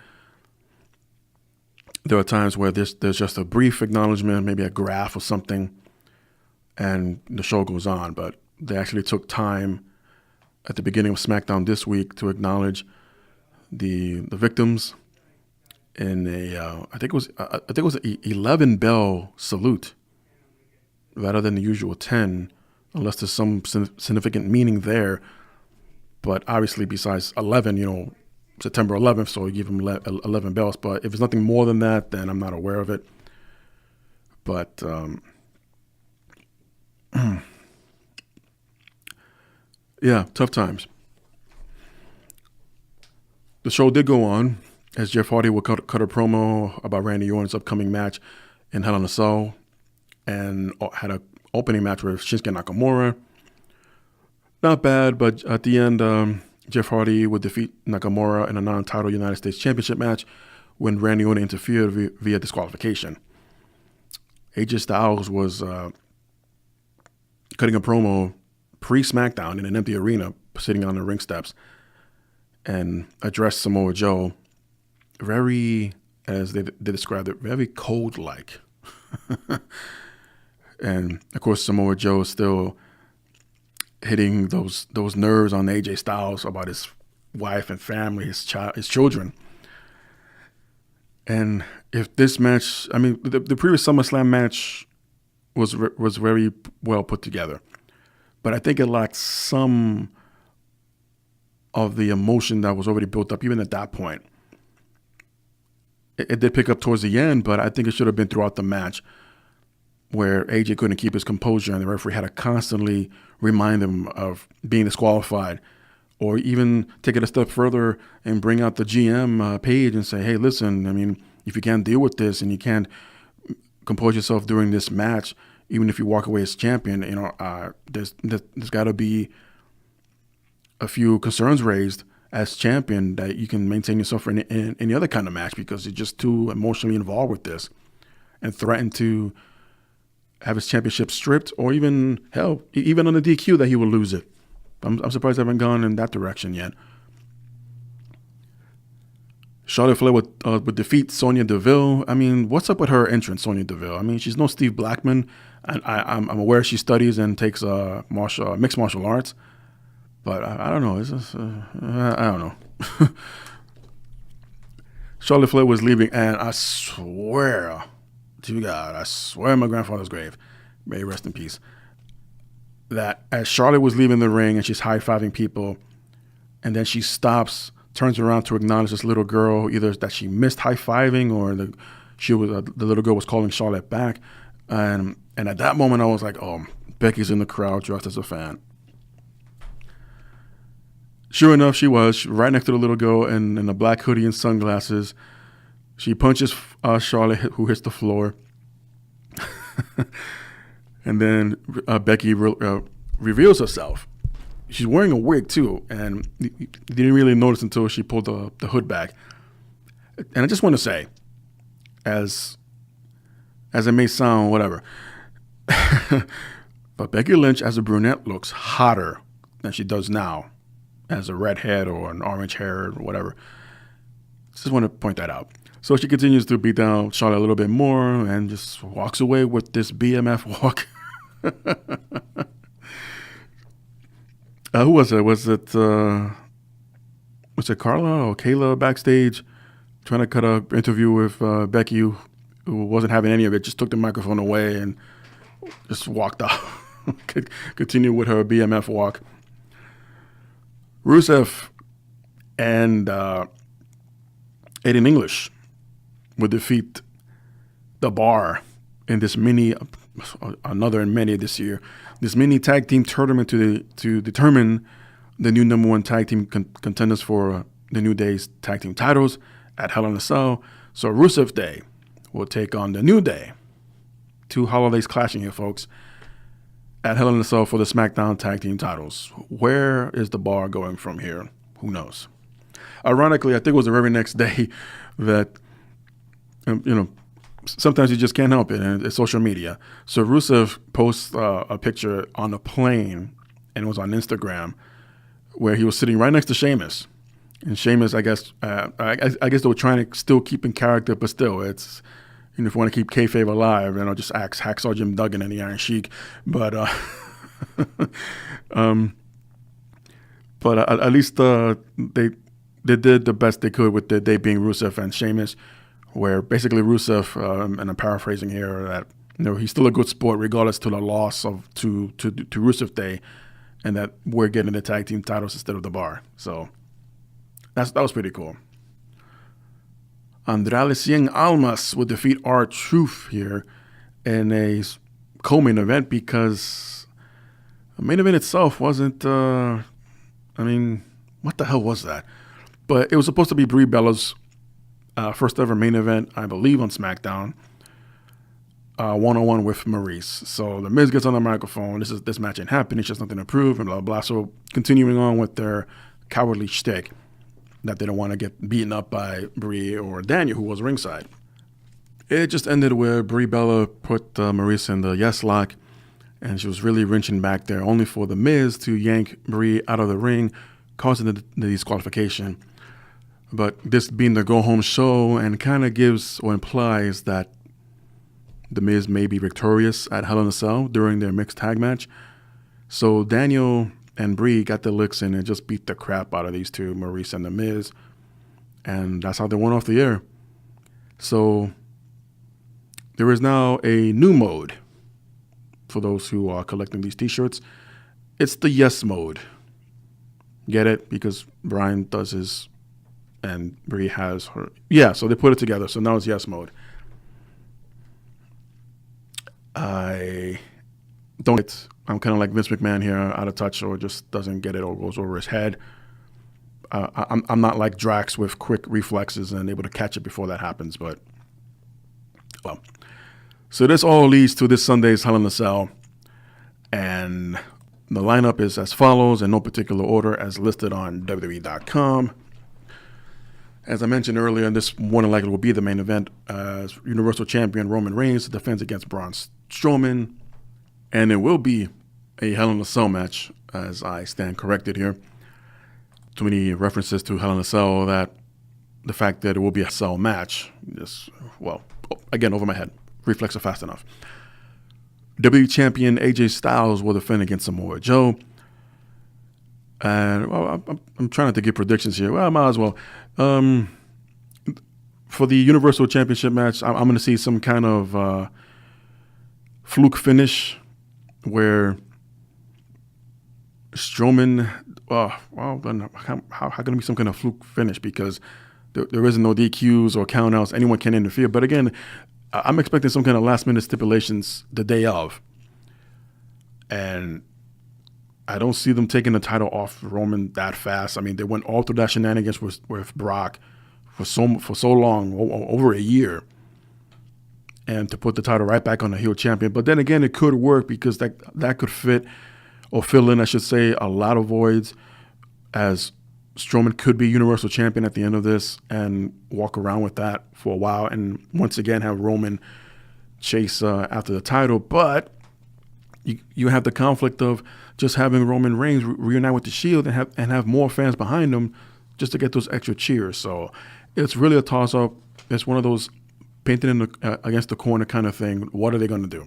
there are times where there's just a brief acknowledgement, maybe a graph or something, and the show goes on. But they actually took time at the beginning of SmackDown this week to acknowledge the victims in I think it was an 11 bell salute rather than the usual 10, unless there's some significant meaning there. But obviously, besides 11, September 11th, so you give them 11 bells. But if it's nothing more than that, then I'm not aware of it. But yeah, tough times. The show did go on as Jeff Hardy would cut a promo about Randy Orton's upcoming match in Hell in a Cell, and had an opening match with Shinsuke Nakamura. Not bad, but at the end, Jeff Hardy would defeat Nakamura in a non-title United States Championship match when Randy Orton interfered via disqualification. AJ Styles was cutting a promo pre-SmackDown in an empty arena, sitting on the ring steps, and addressed Samoa Joe very, as they described it, very cold-like. And, of course, Samoa Joe is still hitting those nerves on AJ Styles about his wife and family, his children. And if this match, I mean, the previous SummerSlam match was very well put together, but I think it lacked some of the emotion that was already built up, even at that point. It did pick up towards the end, but I think it should have been throughout the match, where AJ couldn't keep his composure and the referee had to constantly remind him of being disqualified, or even take it a step further and bring out the GM page and say, hey, listen, I mean, if you can't deal with this and you can't compose yourself during this match, even if you walk away as champion, there's got to be a few concerns raised as champion that you can maintain yourself in any other kind of match, because you're just too emotionally involved with this, and threaten to have his championship stripped, or even, hell, even on the DQ that he will lose it. I'm surprised I haven't gone in that direction yet. Charlotte Flair would defeat Sonya Deville. I mean, what's up with her entrance, Sonya Deville? I mean, she's no Steve Blackman, and I'm aware she studies and takes mixed martial arts, but I don't know. It's just, I don't know. Charlotte Flair was leaving, and I swear to God, I swear on my grandfather's grave, may he rest in peace, that as Charlotte was leaving the ring and she's high-fiving people, and then she stops, turns around to acknowledge this little girl, either that she missed high-fiving or the little girl was calling Charlotte back. And at that moment, I was like, oh, Becky's in the crowd dressed as a fan. Sure enough, she was right next to the little girl in a black hoodie and sunglasses. She punches Charlotte, who hits the floor. And then Becky reveals herself. She's wearing a wig, too, and you didn't really notice until she pulled the hood back. And I just want to say, as it may sound, whatever, but Becky Lynch as a brunette looks hotter than she does now as a redhead or an orange hair or whatever. Just want to point that out. So she continues to beat down Charlotte a little bit more and just walks away with this BMF walk. Who was it? Was it Carla or Kayla backstage trying to cut an interview with Becky, who wasn't having any of it, just took the microphone away and just walked off. Continue with her BMF walk. Rusev and Aiden English would defeat the Bar in this another in many this year, this mini tag team tournament to determine the new number one tag team contenders for the New Day's tag team titles at Hell in a Cell. So Rusev Day will take on the New Day. 2 holidays clashing here, folks, at Hell in a Cell for the SmackDown tag team titles. Where is the Bar going from here? Who knows? Ironically, I think it was the very next day that, sometimes you just can't help it, and it's social media. So Rusev posts a picture on a plane, and it was on Instagram, where he was sitting right next to Sheamus. And Sheamus, I guess they were trying to still keep in character, but still, it's, if you want to keep kayfabe alive, just ask Hacksaw Jim Duggan and the Iron Sheik. But at least they did the best they could with the day being Rusev and Sheamus, where basically Rusev, and I'm paraphrasing here, that he's still a good sport regardless to the loss to Rusev Day, and that we're getting the tag team titles instead of the Bar. So that was pretty cool. Andrade Cien Almas would defeat R-Truth here in a co-main event, because the main event itself wasn't, what the hell was that? But it was supposed to be Brie Bella's first ever main event, I believe, on SmackDown, one-on-one with Maurice. So the Miz gets on the microphone. This match ain't happening. It's just nothing to prove, and blah, blah. So continuing on with their cowardly shtick that they don't want to get beaten up by Brie or Daniel, who was ringside. It just ended where Brie Bella put Maurice in the yes lock, and she was really wrenching back there, only for the Miz to yank Brie out of the ring, causing the disqualification. But this being the go-home show, and kind of gives or implies that the Miz may be victorious at Hell in a Cell during their mixed tag match. So Daniel and Brie got the licks in and just beat the crap out of these two, Maurice and the Miz. And that's how they went off the air. So there is now a new mode for those who are collecting these t-shirts. It's the yes mode. Get it? Because Brian does his and Brie has her. Yeah, so they put it together. So now it's yes mode. I'm kind of like Vince McMahon here, out of touch, or just doesn't get it or goes over his head. I'm not like Drax with quick reflexes and able to catch it before that happens. But, well. So this all leads to this Sunday's Hell in a Cell. And the lineup is as follows, in no particular order, as listed on WWE.com. As I mentioned earlier, this more than likely will be the main event, as Universal Champion Roman Reigns defends against Braun Strowman. And it will be a Hell in a Cell match, as I stand corrected here. Too many references to Hell in a Cell that the fact that it will be a Cell match, again, over my head. Reflexes fast enough. WWE Champion AJ Styles will defend against Samoa Joe. And I'm trying not to give predictions here. Well, I might as well. For the Universal Championship match, I'm going to see some kind of fluke finish where Strowman. Then how can it be some kind of fluke finish? Because there isn't no DQs or countouts. Anyone can interfere. But again, I'm expecting some kind of last-minute stipulations the day of. And I don't see them taking the title off Roman that fast. I mean, they went all through that shenanigans with Brock for so long, over a year, and to put the title right back on the heel champion. But then again, it could work because that could fit or fill in, I should say, a lot of voids, as Strowman could be Universal Champion at the end of this and walk around with that for a while, and once again have Roman chase after the title. But you have the conflict of just having Roman Reigns reunite with the Shield and have more fans behind him just to get those extra cheers. So it's really a toss-up. It's one of those painted in against the corner kind of thing. What are they going to do?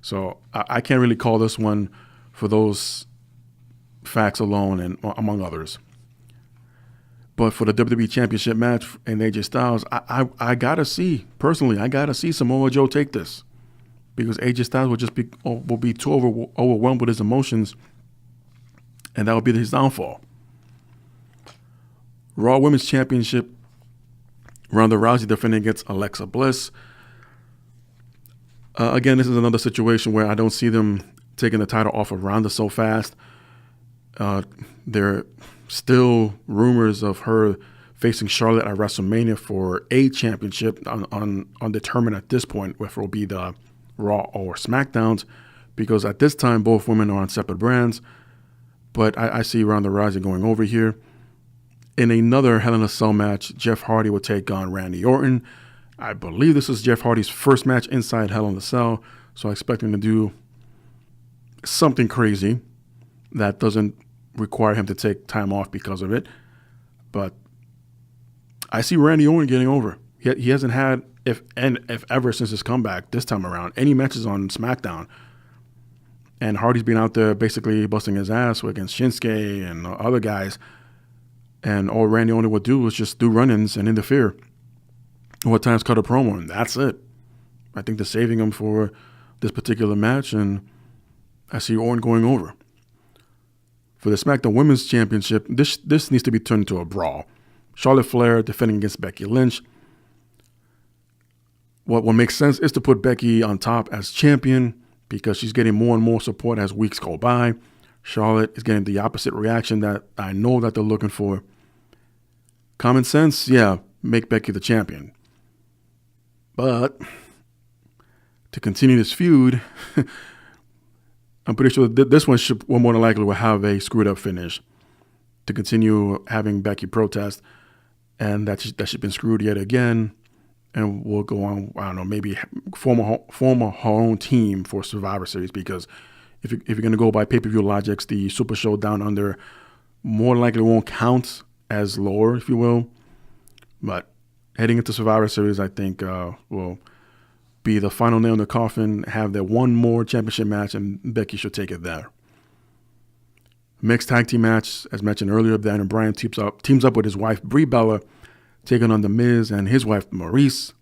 So I can't really call this one for those facts alone and among others. But for the WWE Championship match and AJ Styles, I gotta see Samoa Joe take this, because AJ Styles will be too overwhelmed with his emotions, and that will be his downfall. Raw Women's Championship, Ronda Rousey defending against Alexa Bliss. Again, this is another situation where I don't see them taking the title off of Ronda so fast. There are still rumors of her facing Charlotte at WrestleMania for a championship, undetermined at this point, whether it will be the Raw or SmackDowns, because at this time both women are on separate brands. But I see Ronda Rousey going over here. In another Hell in a Cell match, Jeff Hardy will take on Randy Orton. I believe this is Jeff Hardy's first match inside Hell in a Cell, so I expect him to do something crazy that doesn't require him to take time off because of it. But I see Randy Orton getting over. He hasn't had, if ever since his comeback this time around, any matches on SmackDown. And Hardy's been out there basically busting his ass against Shinsuke and other guys. And all Randy Orton would do was just do run-ins and interfere. Or at times cut a promo, and that's it. I think they're saving him for this particular match, and I see Orton going over. For the SmackDown Women's Championship, this needs to be turned into a brawl. Charlotte Flair defending against Becky Lynch. What makes sense is to put Becky on top as champion, because she's getting more and more support as weeks go by. Charlotte is getting the opposite reaction that I know that they're looking for. Common sense, yeah, make Becky the champion. But to continue this feud, I'm pretty sure that this one will more than likely will have a screwed up finish to continue having Becky protest, and that she's been screwed yet again, and we'll go on, I don't know, maybe form her own team for Survivor Series, because if you're going to go by pay-per-view logics, the Super Show Down Under more than likely won't count as lower, if you will. But heading into Survivor Series, I think will be the final nail in the coffin, have their one more championship match, and Becky should take it there. Mixed tag team match, as mentioned earlier, Daniel Bryan teams up with his wife, Brie Bella, taking on The Miz and his wife, Maurice.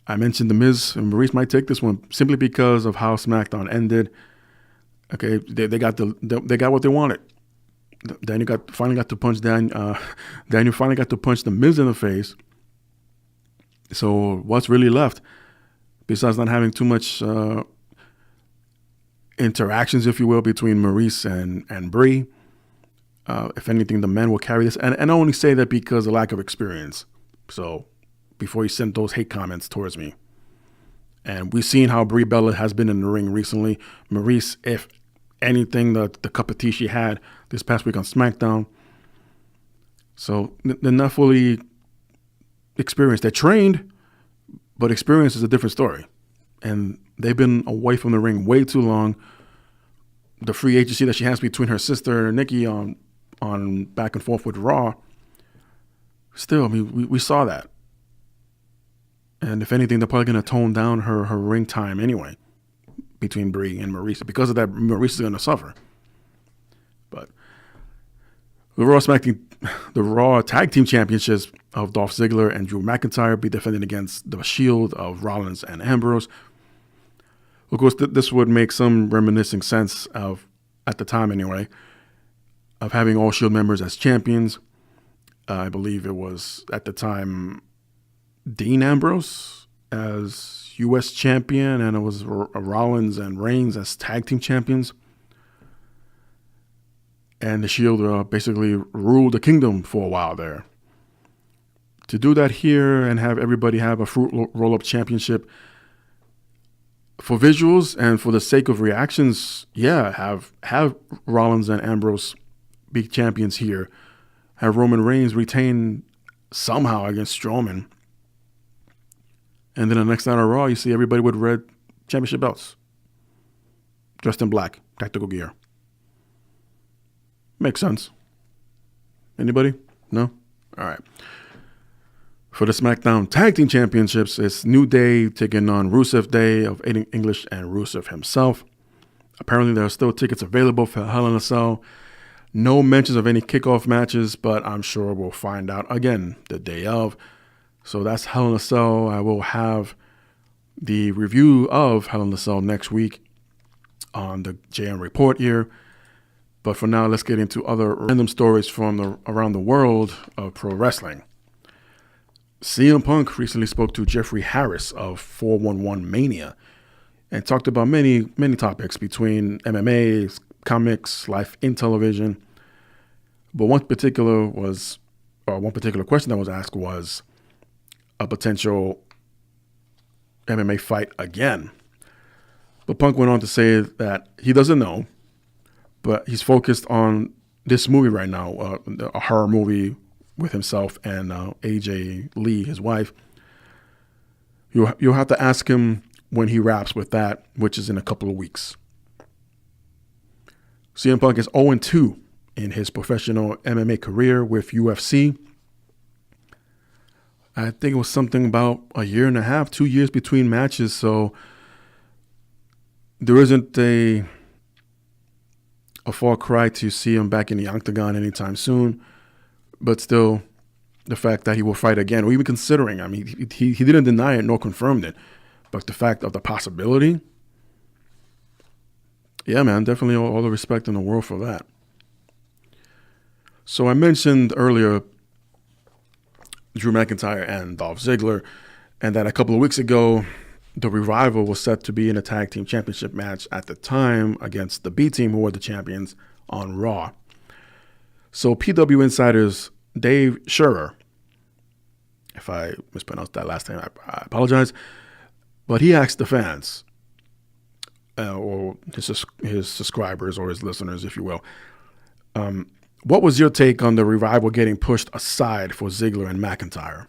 I mentioned The Miz and Maurice might take this one simply because of how SmackDown ended. Okay, they got what they wanted. Daniel finally got to punch Daniel finally got to punch The Miz in the face. So what's really left, besides not having too much interactions, if you will, between Maurice and Brie? If anything, the men will carry this. And I only say that because of lack of experience. So before you send those hate comments towards me. And we've seen how Brie Bella has been in the ring recently. Maurice, if anything, the cup of tea she had this past week on SmackDown. So they're not fully experienced. They're trained, but experience is a different story. And they've been away from the ring way too long. The free agency that she has between her sister Nikki on back and forth with Raw. Still, I mean, we saw that. And if anything, they're probably going to tone down her ring time anyway between Brie and Maurice. Because of that, Maurice is going to suffer. But the Raw Tag Team Championships of Dolph Ziggler and Drew McIntyre be defending against the Shield of Rollins and Ambrose. Of course, this would make some reminiscing sense of, at the time anyway, of having all Shield members as champions. I believe it was, at the time, Dean Ambrose as U.S. champion, and it was Rollins and Reigns as tag team champions. and the Shield basically ruled the kingdom for a while there. To do that here and have everybody have a fruit roll-up championship for visuals and for the sake of reactions, yeah, have Rollins and Ambrose be champions here. Have Roman Reigns retain somehow against Strowman. And then the next night on Raw, you see everybody with red championship belts. Dressed in black, tactical gear. Makes sense. Anybody? No? All right. For the SmackDown Tag Team Championships, it's New Day taking on Rusev Day of Aiden English and Rusev himself. Apparently, there are still tickets available for Hell in a Cell. No mentions of any kickoff matches, but I'm sure we'll find out again the day of. So that's Hell in a Cell. I will have the review of Hell in a Cell next week on the JM Report here. But for now, let's get into other random stories from around the world of pro wrestling. CM Punk recently spoke to Jeffrey Harris of 411 Mania and talked about many topics between MMA, comics, life in television. But one particular question that was asked was a potential MMA fight again. But Punk went on to say that he doesn't know, but he's focused on this movie right now, a horror movie with himself and AJ Lee, his wife. You'll have to ask him when he wraps with that, which is in a couple of weeks. CM Punk is 0-2 in his professional MMA career with UFC. I think it was something about a year and a half, 2 years between matches, so there isn't a far cry to see him back in the octagon anytime soon. But still, the fact that he will fight again, or even considering, I mean, he didn't deny it nor confirmed it, but the fact of the possibility, yeah, man, definitely all the respect in the world for that. So I mentioned earlier Drew McIntyre and Dolph Ziggler, and that a couple of weeks ago, the Revival was set to be in a tag team championship match at the time against the B Team, who were the champions, on Raw. So PW Insider's Dave Scherer, if I mispronounced that last name, I apologize, but he asked the fans, or his subscribers or his listeners, if you will, what was your take on the Revival getting pushed aside for Ziggler and McIntyre?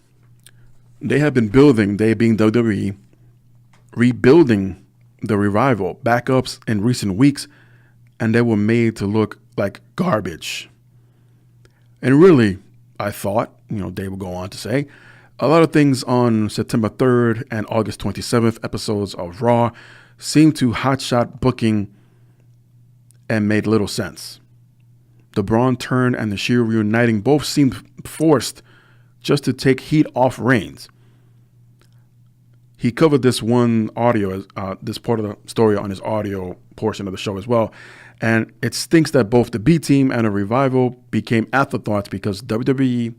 They have been building, they being WWE, rebuilding the Revival, backups in recent weeks, and they were made to look like garbage. And really, I thought, Dave would go on to say, a lot of things on September 3rd and August 27th episodes of Raw seemed to hotshot booking and made little sense. The Braun turn and the Shield reuniting both seemed forced just to take heat off Reigns. He covered this one audio, this part of the story on his audio portion of the show as well. And it stinks that both the B Team and the Revival became afterthoughts because WWE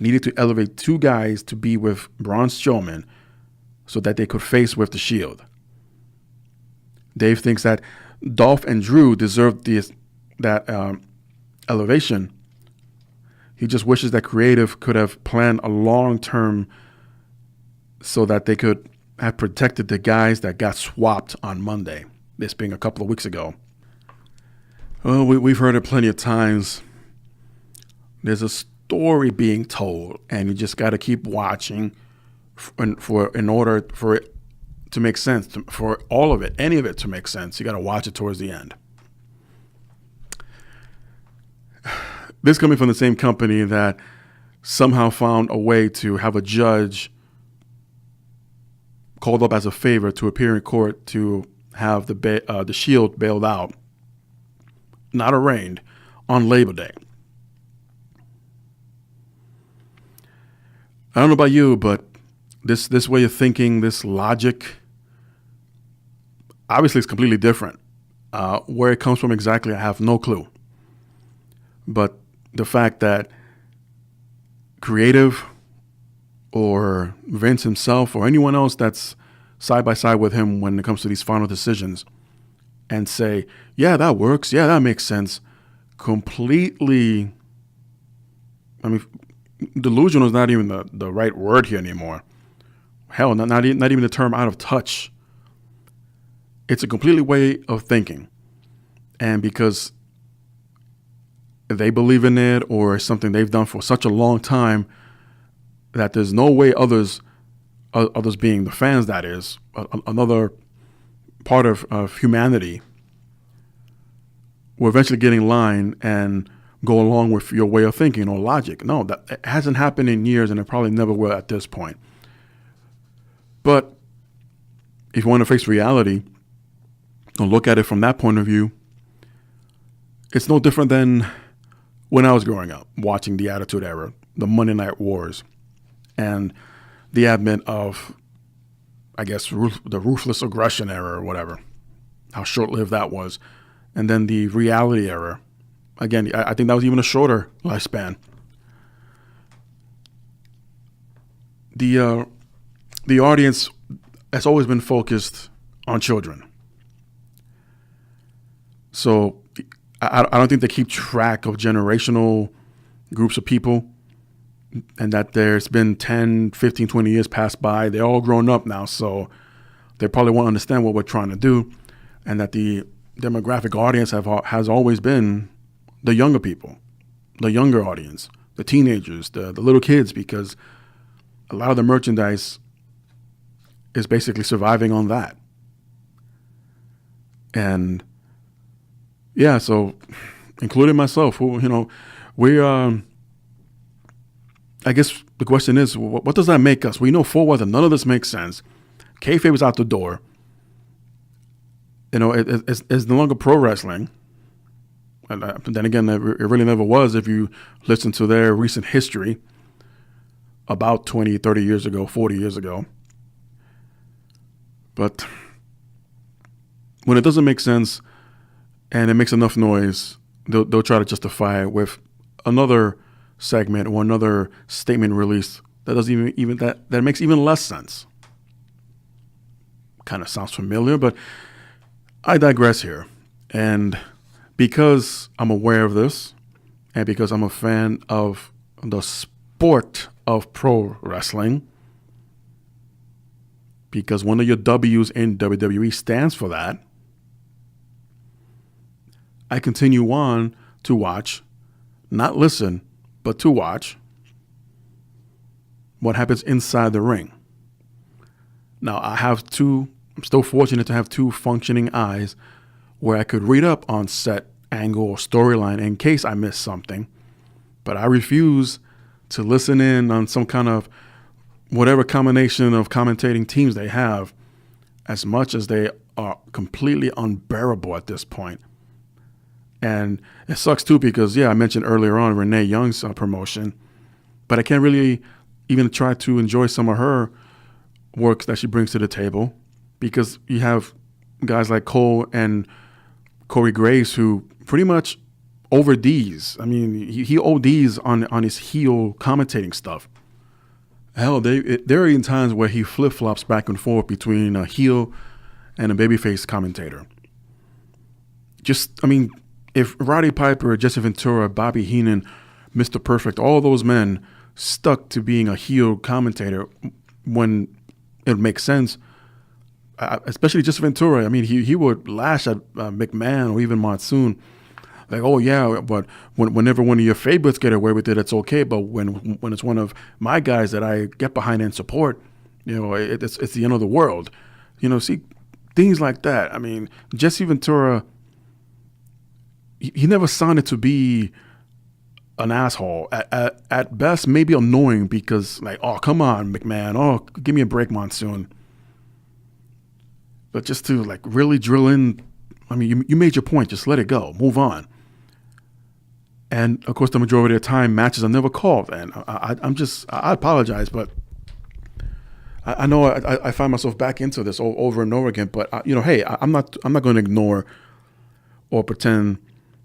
needed to elevate two guys to be with Braun Strowman so that they could face with the Shield. Dave thinks that Dolph and Drew deserved that elevation. He just wishes that creative could have planned a long-term so that they could have protected the guys that got swapped on Monday, this being a couple of weeks ago. Well, we've heard it plenty of times. There's a story being told, and you just got to keep watching in order for it to make sense, for all of it, any of it to make sense. You got to watch it towards the end. This coming from the same company that somehow found a way to have a judge called up as a favor to appear in court to have the Shield bailed out, not arraigned, on Labor Day. I don't know about you, but this way of thinking, this logic, obviously it's completely different. Where it comes from exactly, I have no clue. But the fact that creative or Vince himself or anyone else that's side by side with him when it comes to these final decisions and say, yeah, that works, yeah, that makes sense, completely, I mean, delusional is not even the right word here anymore. Hell, not even the term out of touch. It's a completely way of thinking. And because they believe in it, or it's something they've done for such a long time, that there's no way others being the fans, that is, another part of humanity, will eventually get in line and go along with your way of thinking or logic. No, that hasn't happened in years, and it probably never will at this point. But if you want to face reality and look at it from that point of view, it's no different than when I was growing up, watching the Attitude Era, the Monday Night Wars, and the advent of, I guess, the Ruthless Aggression Era or whatever, how short-lived that was. And then the Reality Era. Again, I think that was even a shorter lifespan. The audience has always been focused on children. So I don't think they keep track of generational groups of people, and that there's been 10, 15, 20 years passed by. They're all grown up now, so they probably won't understand what we're trying to do, and that the demographic audience has always been the younger people, the younger audience, the teenagers, the little kids, because a lot of the merchandise is basically surviving on that. And yeah, so including myself, we I guess the question is, what does that make us? We know full well that none of this makes sense. Kayfabe is out the door. It's no longer pro wrestling. And then again, it really never was if you listen to their recent history about 20, 30 years ago, 40 years ago. But when it doesn't make sense and it makes enough noise, they'll try to justify it with another segment or another statement released that doesn't even that makes even less sense. Kind of sounds familiar, but I digress here. And because I'm aware of this, and because I'm a fan of the sport of pro wrestling, because one of your W's in WWE stands for that, I continue on to watch, not listen, but to watch what happens inside the ring. Now, I'm still fortunate to have two functioning eyes where I could read up on set, angle, or storyline in case I miss something. But I refuse to listen in on some kind of whatever combination of commentating teams they have, as much as they are completely unbearable at this point. And it sucks too because, I mentioned earlier on Renee Young's promotion, but I can't really even try to enjoy some of her work that she brings to the table, because you have guys like Cole and Corey Graves who pretty much overds. I mean, he ODs on his heel commentating stuff. Hell, there are even times where he flip-flops back and forth between a heel and a babyface commentator. If Roddy Piper, Jesse Ventura, Bobby Heenan, Mr. Perfect, all those men stuck to being a heel commentator when it makes sense, especially Jesse Ventura. I mean, he would lash at McMahon or even Monsoon, like, oh yeah, but whenever one of your favorites get away with it, it's okay. But when it's one of my guys that I get behind and support, it's the end of the world. See, things like that. I mean, Jesse Ventura, he never sounded to be an asshole. At best, maybe annoying because, like, oh, come on, McMahon. Oh, give me a break, Monsoon. But just to, like, really drill in, I mean, you made your point. Just let it go. Move on. And, of course, the majority of the time, matches are never called. And I apologize, but I know I find myself back into this over and over again. But, hey, I'm not going to ignore or pretend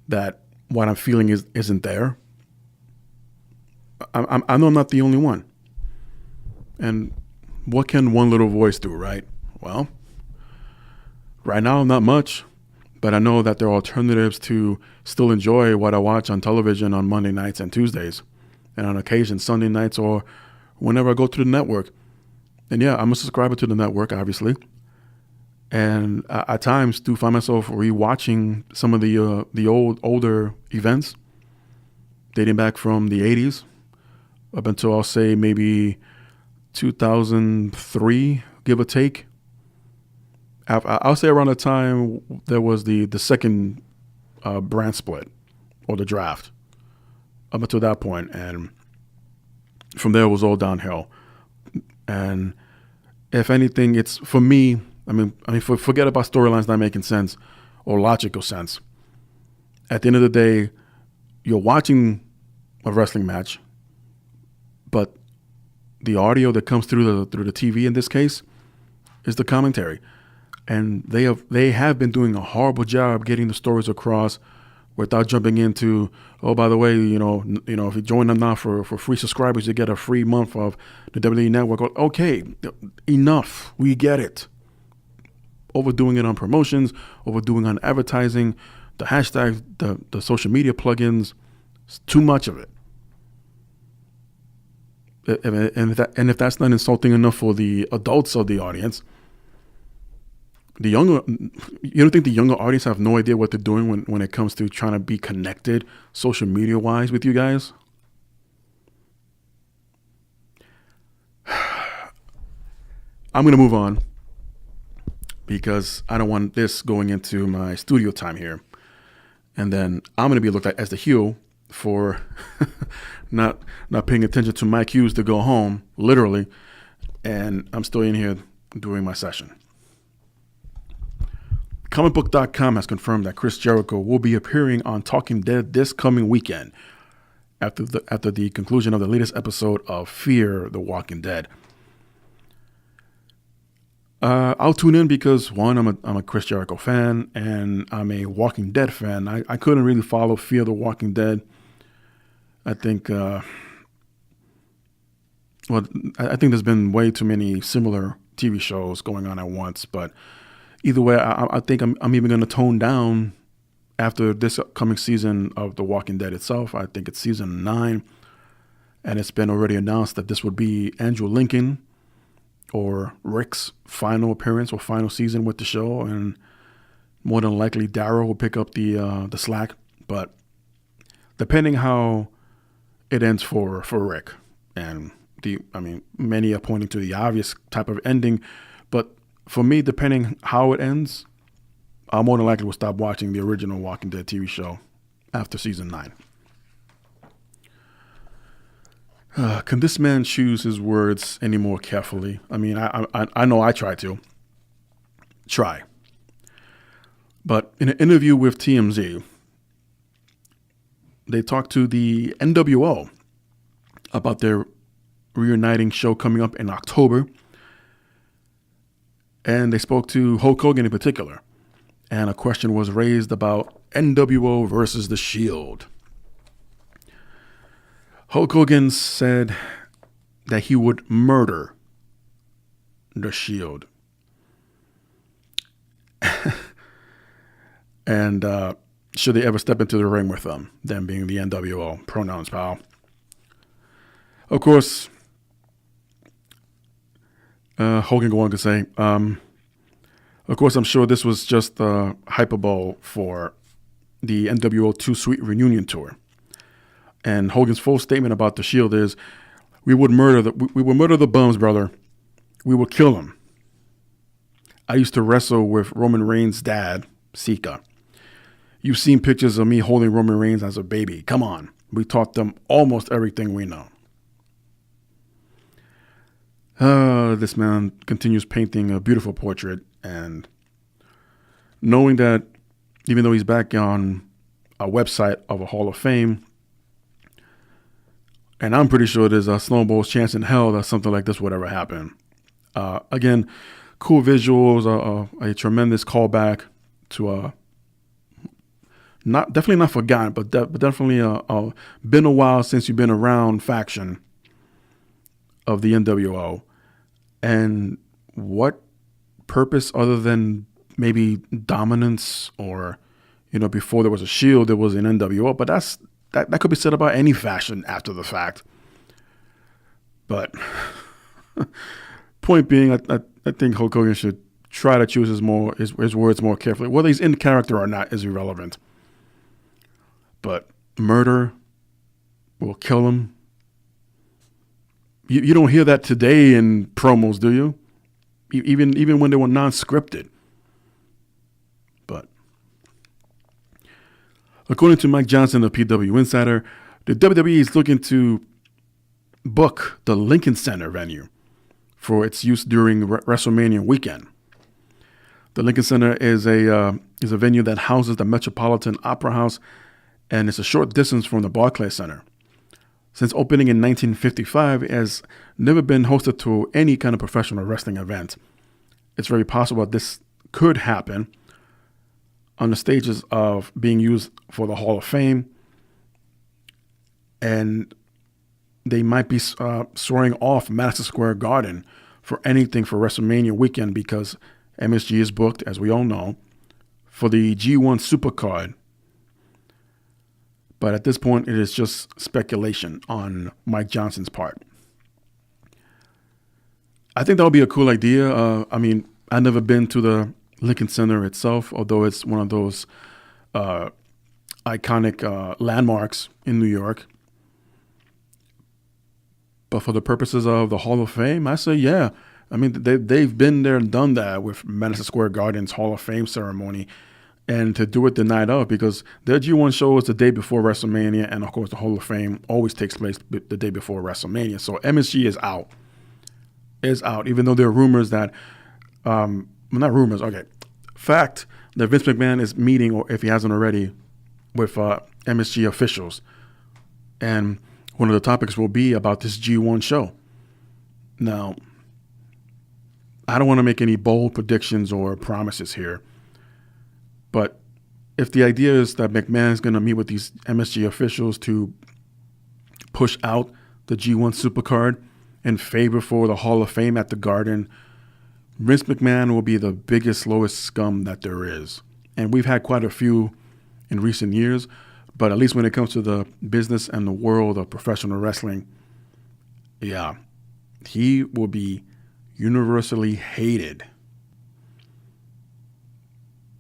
that what I'm feeling isn't there. I know I'm not the only one. And what can one little voice do, right? Well, right now, not much. But I know that there are alternatives to still enjoy what I watch on television on Monday nights and Tuesdays, and on occasion Sunday nights or whenever I go to the network. And yeah, I'm a subscriber to the network, obviously. And at times do find myself rewatching some of the older events dating back from the 80s up until I'll say maybe 2003, give or take. I'll say around the time there was the second brand split or the draft up until that point. And from there it was all downhill. And if anything, it's for me, forget about storylines not making sense or logical sense. At the end of the day, you're watching a wrestling match, but the audio that comes through the TV in this case is the commentary, and they have been doing a horrible job getting the stories across without jumping into, oh, by the way, if you join them now for free subscribers, you get a free month of the WWE Network. Okay, enough. We get it. Overdoing it on promotions, overdoing on advertising, the hashtags, the social media plugins. It's too much of it. And if that's not insulting enough for the adults of the audience, you don't think the younger audience have no idea what they're doing when it comes to trying to be connected social media wise with you guys? I'm going to move on because I don't want this going into my studio time here. And then I'm going to be looked at as the heel for not paying attention to my cues to go home, literally. And I'm still in here doing my session. Comicbook.com has confirmed that Chris Jericho will be appearing on Talking Dead this coming weekend after the conclusion of the latest episode of Fear the Walking Dead. I'll tune in because, one, I'm a Chris Jericho fan, and I'm a Walking Dead fan. I couldn't really follow Fear the Walking Dead. I think I think there's been way too many similar TV shows going on at once, but either way, I think I'm even going to tone down after this upcoming season of The Walking Dead itself. I think it's season 9, and it's been already announced that this would be Andrew Lincoln or Rick's final appearance or final season with the show, and more than likely Daryl will pick up the slack. But depending how it ends for Rick, and many are pointing to the obvious type of ending, but for me, depending how it ends, I more than likely will stop watching the original Walking Dead TV show after season 9. Can this man choose his words any more carefully? I mean, I know I try to. But in an interview with TMZ, they talked to the NWO about their reuniting show coming up in October. And they spoke to Hulk Hogan in particular. And a question was raised about NWO versus The Shield. Hulk Hogan said that he would murder The Shield. And should they ever step into the ring with them being the NWO, pronouns, pal. Of course, Hogan go on to say, of course, I'm sure this was just hyperbole for the NWO Too Sweet reunion tour. And Hogan's full statement about the Shield is, we would murder the bums, brother. We would kill them. I used to wrestle with Roman Reigns' dad, Sika. You've seen pictures of me holding Roman Reigns as a baby. Come on. We taught them almost everything we know. This man continues painting a beautiful portrait, and knowing that even though he's back on a website of a Hall of Fame, and I'm pretty sure there's a snowball's chance in hell that something like this would ever happen. Again, cool visuals, a tremendous callback to definitely not forgotten, but definitely been a while since you've been around faction of the NWO. And what purpose other than maybe dominance or, before there was a Shield, there was an NWO, but that could be said about any fashion after the fact. But point being, I think Hulk Hogan should try to choose his words more carefully. Whether he's in character or not is irrelevant. But murder will kill him. You don't hear that today in promos, do you? Even when they were non-scripted. But according to Mike Johnson of PW Insider, the WWE is looking to book the Lincoln Center venue for its use during WrestleMania weekend. The Lincoln Center is a venue that houses the Metropolitan Opera House, and it's a short distance from the Barclays Center. Since opening in 1955, it has never been hosted to any kind of professional wrestling event. It's very possible that this could happen on the stages of being used for the Hall of Fame, and they might be soaring off Madison Square Garden for anything for WrestleMania weekend, because MSG is booked, as we all know, for the G1 Supercard. But at this point, it is just speculation on Mike Johnson's part. I think that would be a cool idea. I've never been to the Lincoln Center itself, although it's one of those iconic landmarks in New York. But for the purposes of the Hall of Fame, I say, yeah. They've been there and done that with Madison Square Garden's Hall of Fame ceremony. And to do it the night of, because their G1 show is the day before WrestleMania, and of course the Hall of Fame always takes place the day before WrestleMania. So MSG is out. Even though there are rumors that, not rumors, okay, fact that Vince McMahon is meeting, or if he hasn't already, with MSG officials. And one of the topics will be about this G1 show. Now, I don't want to make any bold predictions or promises here, but if the idea is that McMahon is going to meet with these MSG officials to push out the G1 Supercard in favor for the Hall of Fame at the Garden, Vince McMahon will be the biggest, lowest scum that there is. And we've had quite a few in recent years, but at least when it comes to the business and the world of professional wrestling, yeah, he will be universally hated.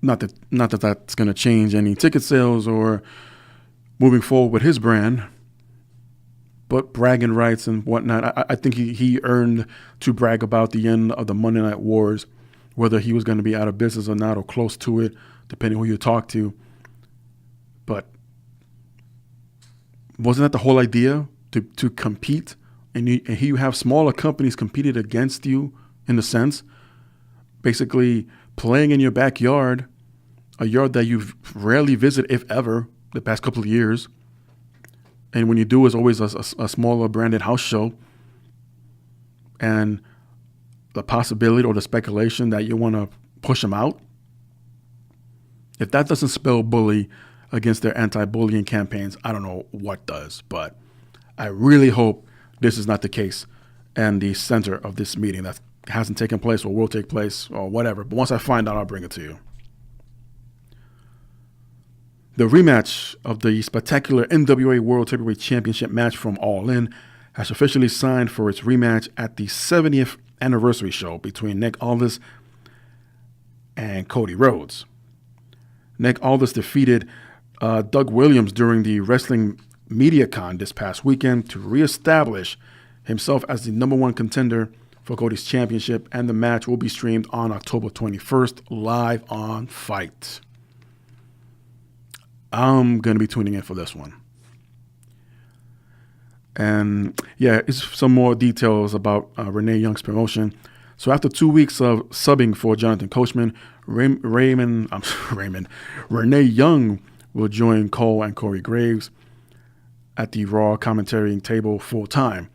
Not that that's going to change any ticket sales or moving forward with his brand, but bragging rights and whatnot. I think he earned to brag about the end of the Monday Night Wars, whether he was going to be out of business or not, or close to it, depending who you talk to. But wasn't that the whole idea, to compete? And you have smaller companies competed against you, in a sense, basically playing in your backyard, a yard that you've rarely visited, if ever, the past couple of years. And when you do, it's always a smaller branded house show. And the possibility or the speculation that you want to push them out. If that doesn't spell bully against their anti-bullying campaigns, I don't know what does. But I really hope this is not the case and the center of this meeting that hasn't taken place or will take place or whatever. But once I find out, I'll bring it to you. The rematch of the spectacular NWA World Heavyweight Championship match from All In has officially signed for its rematch at the 70th anniversary show between Nick Aldis and Cody Rhodes. Nick Aldis defeated Doug Williams during the Wrestling MediaCon this past weekend to reestablish himself as the number one contender for Cody's championship, and the match will be streamed on October 21st live on Fight. I'm going to be tuning in for this one. And yeah, it's some more details about Renee Young's promotion. So after 2 weeks of subbing for Jonathan Coachman, Renee Young will join Cole and Corey Graves at the Raw commentating table full time.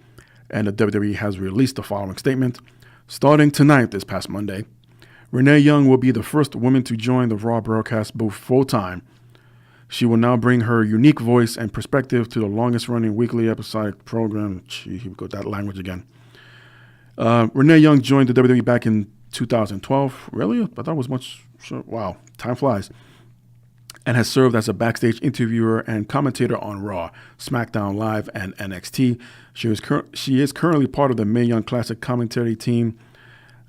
And the WWE has released the following statement. Starting tonight, this past Monday, Renee Young will be the first woman to join the Raw broadcast booth full time. She will now bring her unique voice and perspective to the longest-running weekly episodic program. Gee, here we go, that language again. Renee Young joined the WWE back in 2012. Really? I thought it was much. Sure. Wow, time flies. and has served as a backstage interviewer and commentator on Raw, SmackDown Live, and NXT. She is currently part of the Mae Young Classic commentary team,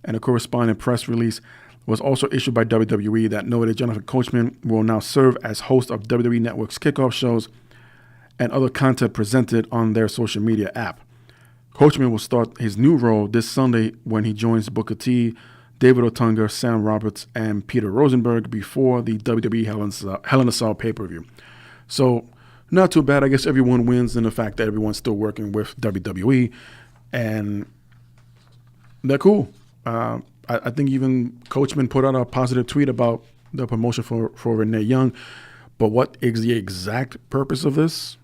and a corresponding press release was also issued by WWE that noted Jonathan Coachman will now serve as host of WWE Network's kickoff shows and other content presented on their social media app. Coachman will start his new role this Sunday when he joins Booker T, David Otunga, Sam Roberts, and Peter Rosenberg before the WWE Hell in a Cell pay-per-view. So, not too bad. I guess everyone wins in the fact that everyone's still working with WWE, and they're cool. I think even Coachman put out a positive tweet about the promotion for Renee Young. But what is the exact purpose of this?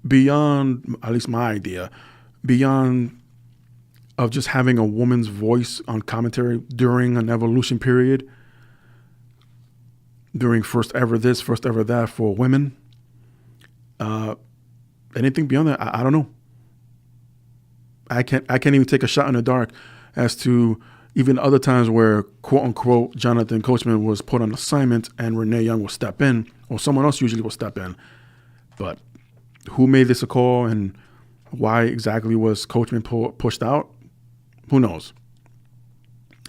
Beyond, at least my idea, beyond of just having a woman's voice on commentary during an evolution period, during first ever this, first ever that for women. Anything beyond that, I don't know. I can't even take a shot in the dark as to even other times where quote unquote Jonathan Coachman was put on assignment and Renee Young will step in, or someone else usually will step in. But who made this a call and why exactly was Coachman pushed out? Who knows?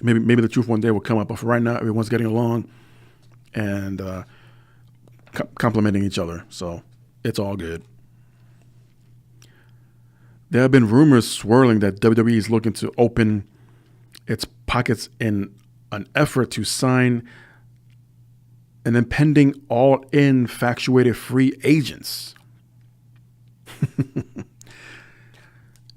Maybe the truth one day will come up. But for right now, everyone's getting along and complimenting each other. So it's all good. There have been rumors swirling that WWE is looking to open its pockets in an effort to sign an impending all-in factuated free agents.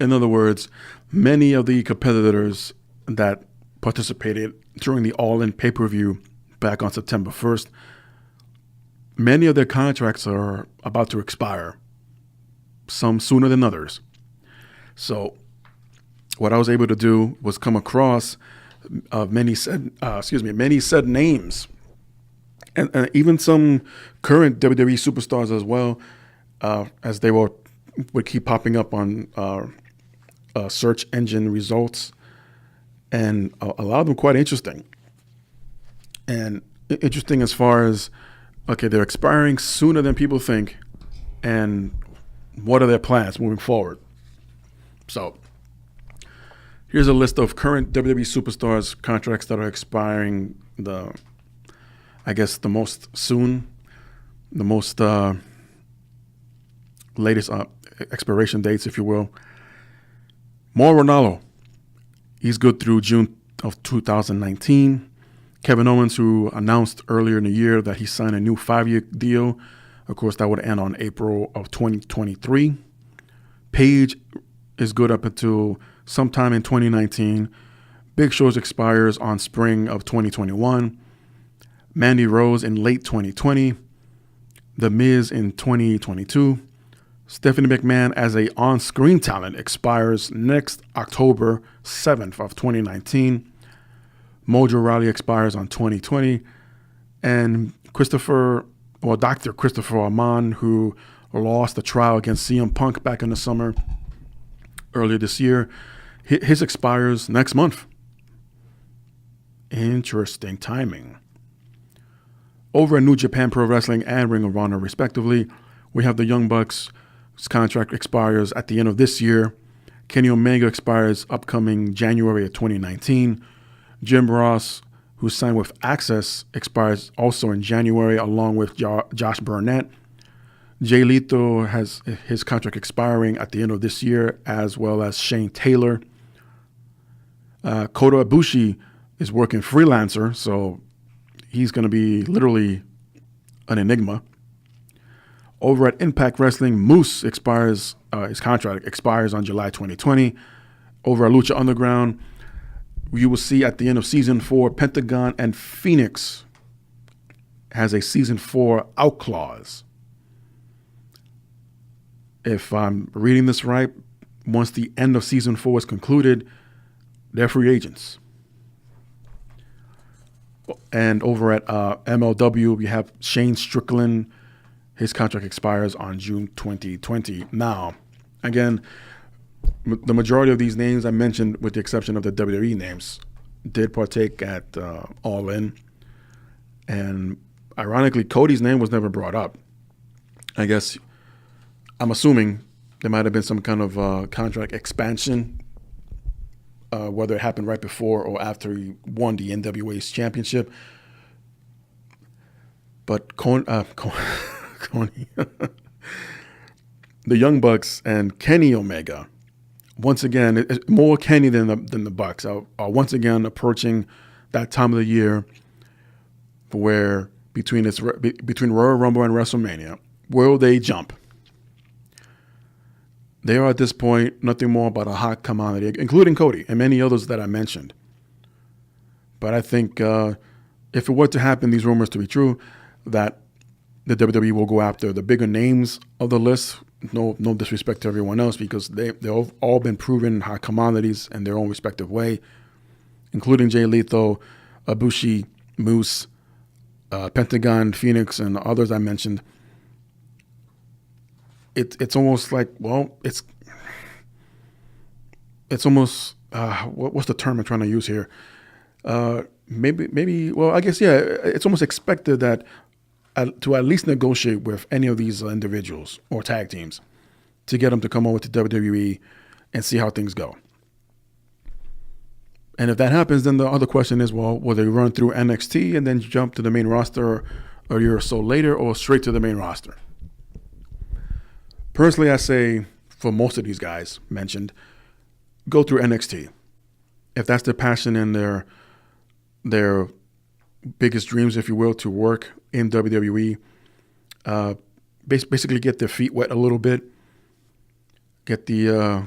In other words, many of the competitors that participated during the All-In pay-per-view back on September 1st, many of their contracts are about to expire, some sooner than others. So what I was able to do was come across many said names, and even some current WWE superstars as well, as they would keep popping up on search engine results, and a lot of them quite interesting. And interesting as far as, okay, they're expiring sooner than people think, and what are their plans moving forward? So here's a list of current WWE superstars' contracts that are expiring the most soon, the most latest expiration dates, if you will. Mauro Ranallo, he's good through June of 2019. Kevin Owens, who announced earlier in the year that he signed a new 5-year deal. Of course, that would end on April of 2023. Paige is good up until sometime in 2019. Big Show's expires on spring of 2021. Mandy Rose in late 2020. The Miz in 2022. Stephanie McMahon as a on-screen talent expires next October 7th of 2019. Mojo Rawley expires on 2020. And Dr. Christopher Amon, who lost the trial against CM Punk back in the summer earlier this year, his expires next month. Interesting timing. Over at New Japan Pro Wrestling and Ring of Honor, respectively, we have the Young Bucks. His contract expires at the end of this year. Kenny Omega expires upcoming January of 2019. Jim Ross, who signed with Access, expires also in January, along with Josh Burnett. Jay Lethal has his contract expiring at the end of this year, as well as Shane Taylor. Kota Ibushi is working freelancer, so he's going to be literally an enigma. Over at Impact Wrestling, Moose expires, his contract expires on July 2020. Over at Lucha Underground, you will see at the end of Season 4, Pentagon and Phoenix has a Season 4 out clause. If I'm reading this right, once the end of Season 4 is concluded, they're free agents. And over at MLW, we have Shane Strickland. His contract expires on June 2020. Now, again, the majority of these names I mentioned, with the exception of the WWE names, did partake at All In. And ironically, Cody's name was never brought up. I guess, I'm assuming there might have been some kind of contract expansion, whether it happened right before or after he won the NWA's championship. But Coney, the Young Bucks and Kenny Omega, once again, it's more Kenny than the Bucks, are once again approaching that time of the year where between Royal Rumble and WrestleMania, will they jump? They are at this point nothing more but a hot commodity, including Cody and many others that I mentioned. But I think if it were to happen, these rumors to be true, that the WWE will go after the bigger names of the list. No disrespect to everyone else, because they've all been proven hot commodities in their own respective way, including Jay Lethal, Ibushi, Moose, Pentagon, Phoenix, and others I mentioned. It's almost like, well, it's almost what's the term I'm trying to use here? Maybe well, I guess, yeah, it's almost expected that to at least negotiate with any of these individuals or tag teams to get them to come over to WWE and see how things go. And if that happens, then the other question is, well, will they run through NXT and then jump to the main roster a year or so later, or straight to the main roster? Personally, I say for most of these guys mentioned, go through NXT. If that's their passion and their biggest dreams, if you will, to work in WWE, basically get their feet wet a little bit, get the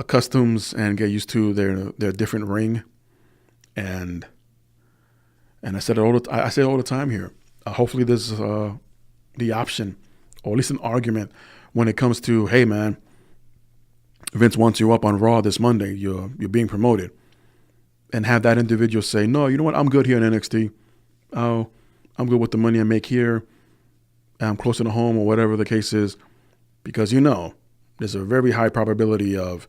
customs and get used to their different ring, and I said it I say it all the time here. Hopefully, there's the option, or at least an argument, when it comes to, hey man, Vince wants you up on Raw this Monday. You're being promoted, and have that individual say, no, you know what? I'm good here in NXT. Oh, I'm good with the money I make here. I'm closer to home, or whatever the case is, because there's a very high probability of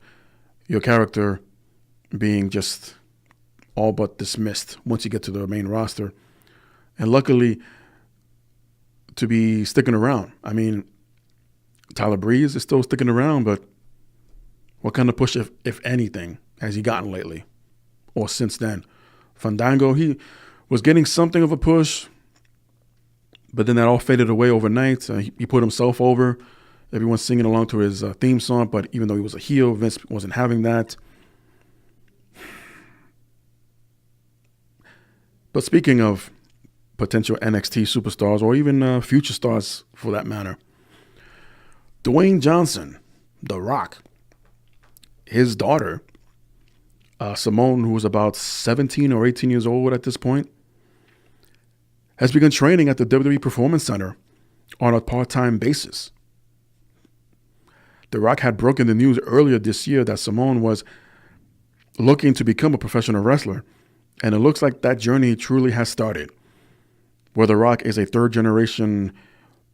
your character being just all but dismissed once you get to the main roster. And luckily, to be sticking around. I mean, Tyler Breeze is still sticking around, but what kind of push, if anything, has he gotten lately or since then? Fandango, he was getting something of a push, but then that all faded away overnight. He put himself over. Everyone's singing along to his theme song, but even though he was a heel, Vince wasn't having that. But speaking of potential NXT superstars, or even future stars for that matter, Dwayne Johnson, The Rock, his daughter, Simone, who was about 17 or 18 years old at this point, has begun training at the WWE Performance Center on a part-time basis. The Rock had broken the news earlier this year that Simone was looking to become a professional wrestler, and it looks like that journey truly has started, where The Rock is a third-generation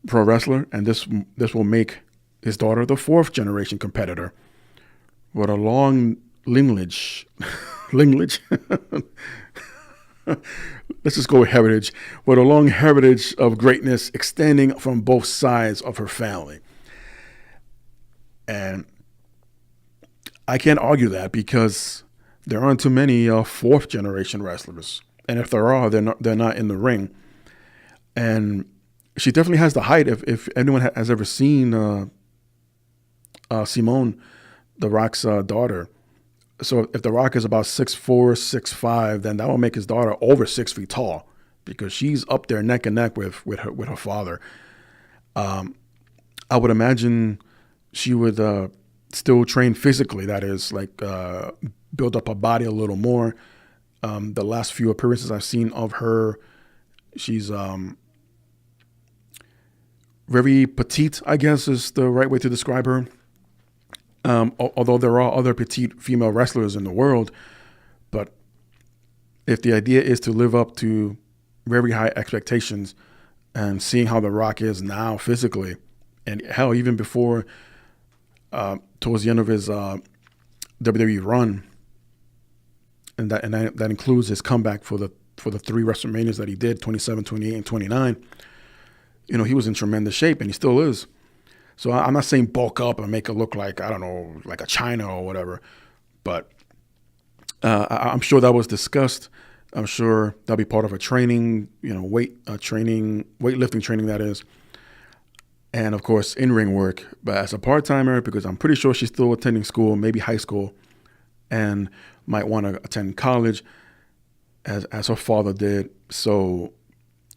pro wrestler, and this will make his daughter the fourth-generation competitor with a long lineage. Let's just go with heritage. With a long heritage of greatness extending from both sides of her family. And I can't argue that, because there aren't too many fourth-generation wrestlers. And if there are, they're not in the ring. And she definitely has the height. If anyone has ever seen Simone, The Rock's daughter. So if The Rock is about 6'4", 6'5", then that will make his daughter over 6 feet tall, because she's up there neck and neck with her father. I would imagine she would still train physically. That is, like, build up her body a little more. The last few appearances I've seen of her, she's very petite, I guess is the right way to describe her. Although there are other petite female wrestlers in the world, but if the idea is to live up to very high expectations, and seeing how The Rock is now physically, and hell, even before towards the end of his WWE run, and that includes his comeback for the for the 3 WrestleManias that he did, 27, 28, and 29, he was in tremendous shape, and he still is. So I'm not saying bulk up and make it look like, I don't know, like a China or whatever, but I'm sure that was discussed. I'm sure that'll be part of a training, weightlifting training, that is. And of course, in-ring work, but as a part-timer, because I'm pretty sure she's still attending school, maybe high school, and might want to attend college as her father did. So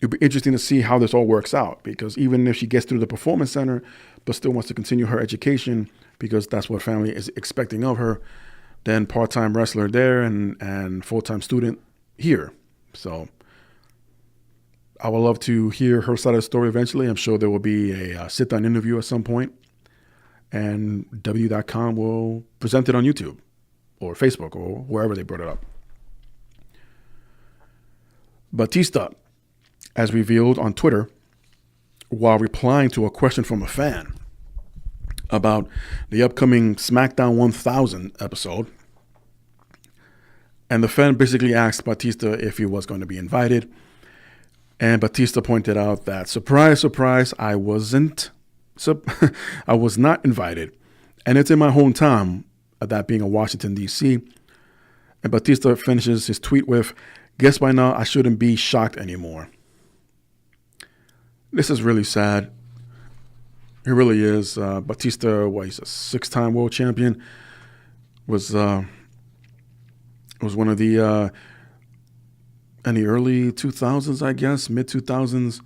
it'll be interesting to see how this all works out, because even if she gets through the performance center, but still wants to continue her education because that's what family is expecting of her, then part-time wrestler there and full-time student here. So I would love to hear her side of the story eventually. I'm sure there will be a sit-down interview at some point, and W.com will present it on YouTube or Facebook or wherever they brought it up. Batista, as revealed on Twitter, while replying to a question from a fan about the upcoming SmackDown 1000 episode. And the fan basically asked Batista if he was going to be invited. And Batista pointed out that, surprise, surprise, I was not invited. And it's in my hometown, that being in Washington, D.C. And Batista finishes his tweet with, guess by now I shouldn't be shocked anymore. This is really sad. It really is. Batista, he's a 6-time world champion. Was one of the in the early 2000s, I guess, mid 2000s.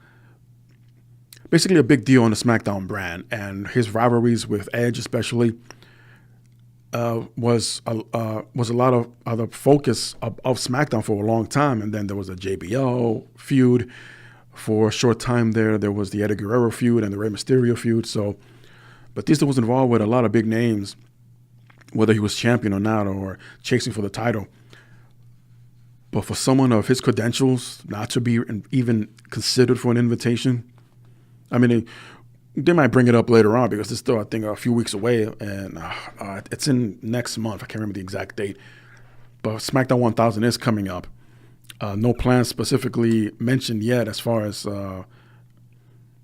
Basically, a big deal on the SmackDown brand, and his rivalries with Edge, especially, was a lot of the focus of SmackDown for a long time. And then there was a JBL feud. For a short time there was the Eddie Guerrero feud and the Rey Mysterio feud. So Batista was involved with a lot of big names, whether he was champion or not, or chasing for the title. But for someone of his credentials not to be even considered for an invitation, I mean, they might bring it up later on because it's still, I think, a few weeks away, and it's in next month. I can't remember the exact date. But SmackDown 1000 is coming up. No plans specifically mentioned yet as far as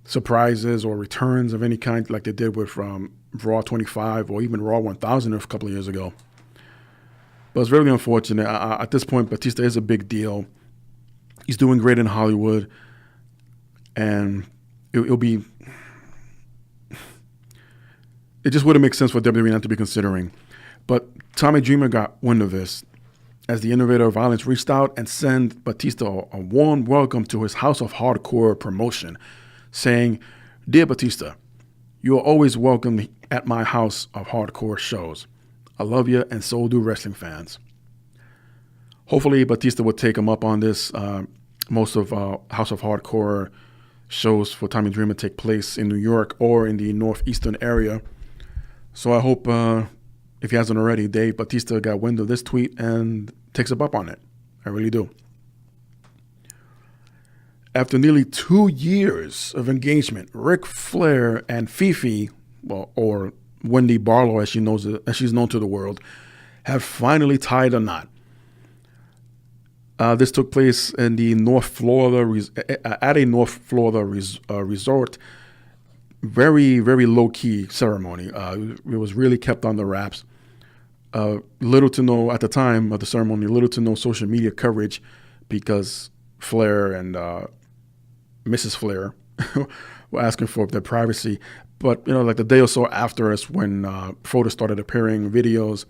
surprises or returns of any kind, like they did with Raw 25 or even Raw 1000 a couple of years ago. But it's really unfortunate. At this point, Batista is a big deal. He's doing great in Hollywood, and it'll be. It just wouldn't make sense for WWE not to be considering. But Tommy Dreamer got wind of this, as the innovator of violence reached out and sent Batista a warm welcome to his House of Hardcore promotion, saying, "Dear Batista, you are always welcome at my House of Hardcore shows. I love you, and so do wrestling fans." Hopefully, Batista will take him up on this. Most of House of Hardcore shows for Tommy Dreamer take place in New York or in the northeastern area. So I hope, if he hasn't already, Dave Batista got wind of this tweet and takes him up on it. I really do. After nearly 2 years of engagement, Ric Flair and Fifi, or Wendy Barlow, as she's known to the world, have finally tied a knot. This took place in the North Florida at a North Florida resort. Very, very low-key ceremony. It was really kept on the wraps. Little to no, at the time of the ceremony, little to no social media coverage, because Flair and Mrs. Flair were asking for their privacy. But, like the day or so after us, when photos started appearing, videos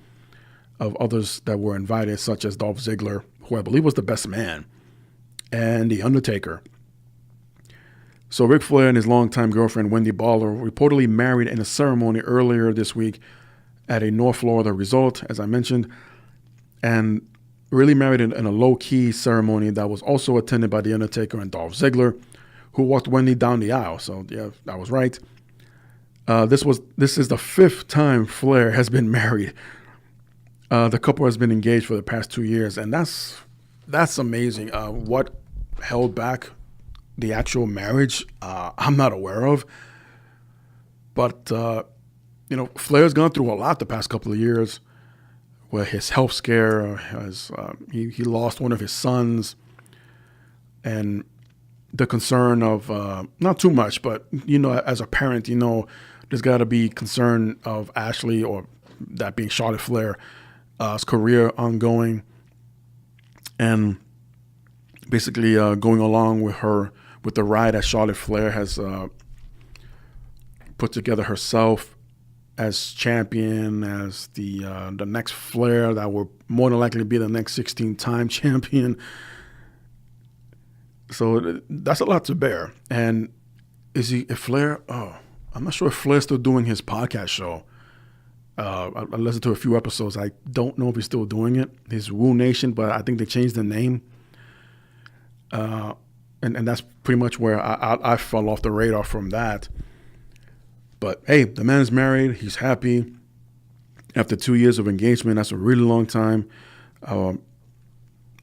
of others that were invited, such as Dolph Ziggler, who I believe was the best man, and The Undertaker. So Ric Flair and his longtime girlfriend, Wendy Barlow, reportedly married in a ceremony earlier this week at a North Florida resort, as I mentioned, and really married in a low-key ceremony that was also attended by The Undertaker and Dolph Ziggler, who walked Wendy down the aisle. So, yeah, I was right. This is the 5th time Flair has been married. The couple has been engaged for the past 2 years, and that's amazing. What held back the actual marriage, I'm not aware of. But, Flair's gone through a lot the past couple of years with his health scare. He lost one of his sons. and the concern of not too much, but as a parent, there's got to be concern of Ashley, or that being Charlotte Flair's career ongoing, and basically going along with the ride that Charlotte Flair has put together herself as champion, as the next Flair that will more than likely be the next 16-time champion. So that's a lot to bear. And if Flair? Oh, I'm not sure if Flair's still doing his podcast show. I listened to a few episodes. I don't know if he's still doing it. His Woo Nation, but I think they changed the name. And that's pretty much where I fell off the radar from that. But hey, the man's married. He's happy. After 2 years of engagement, that's a really long time.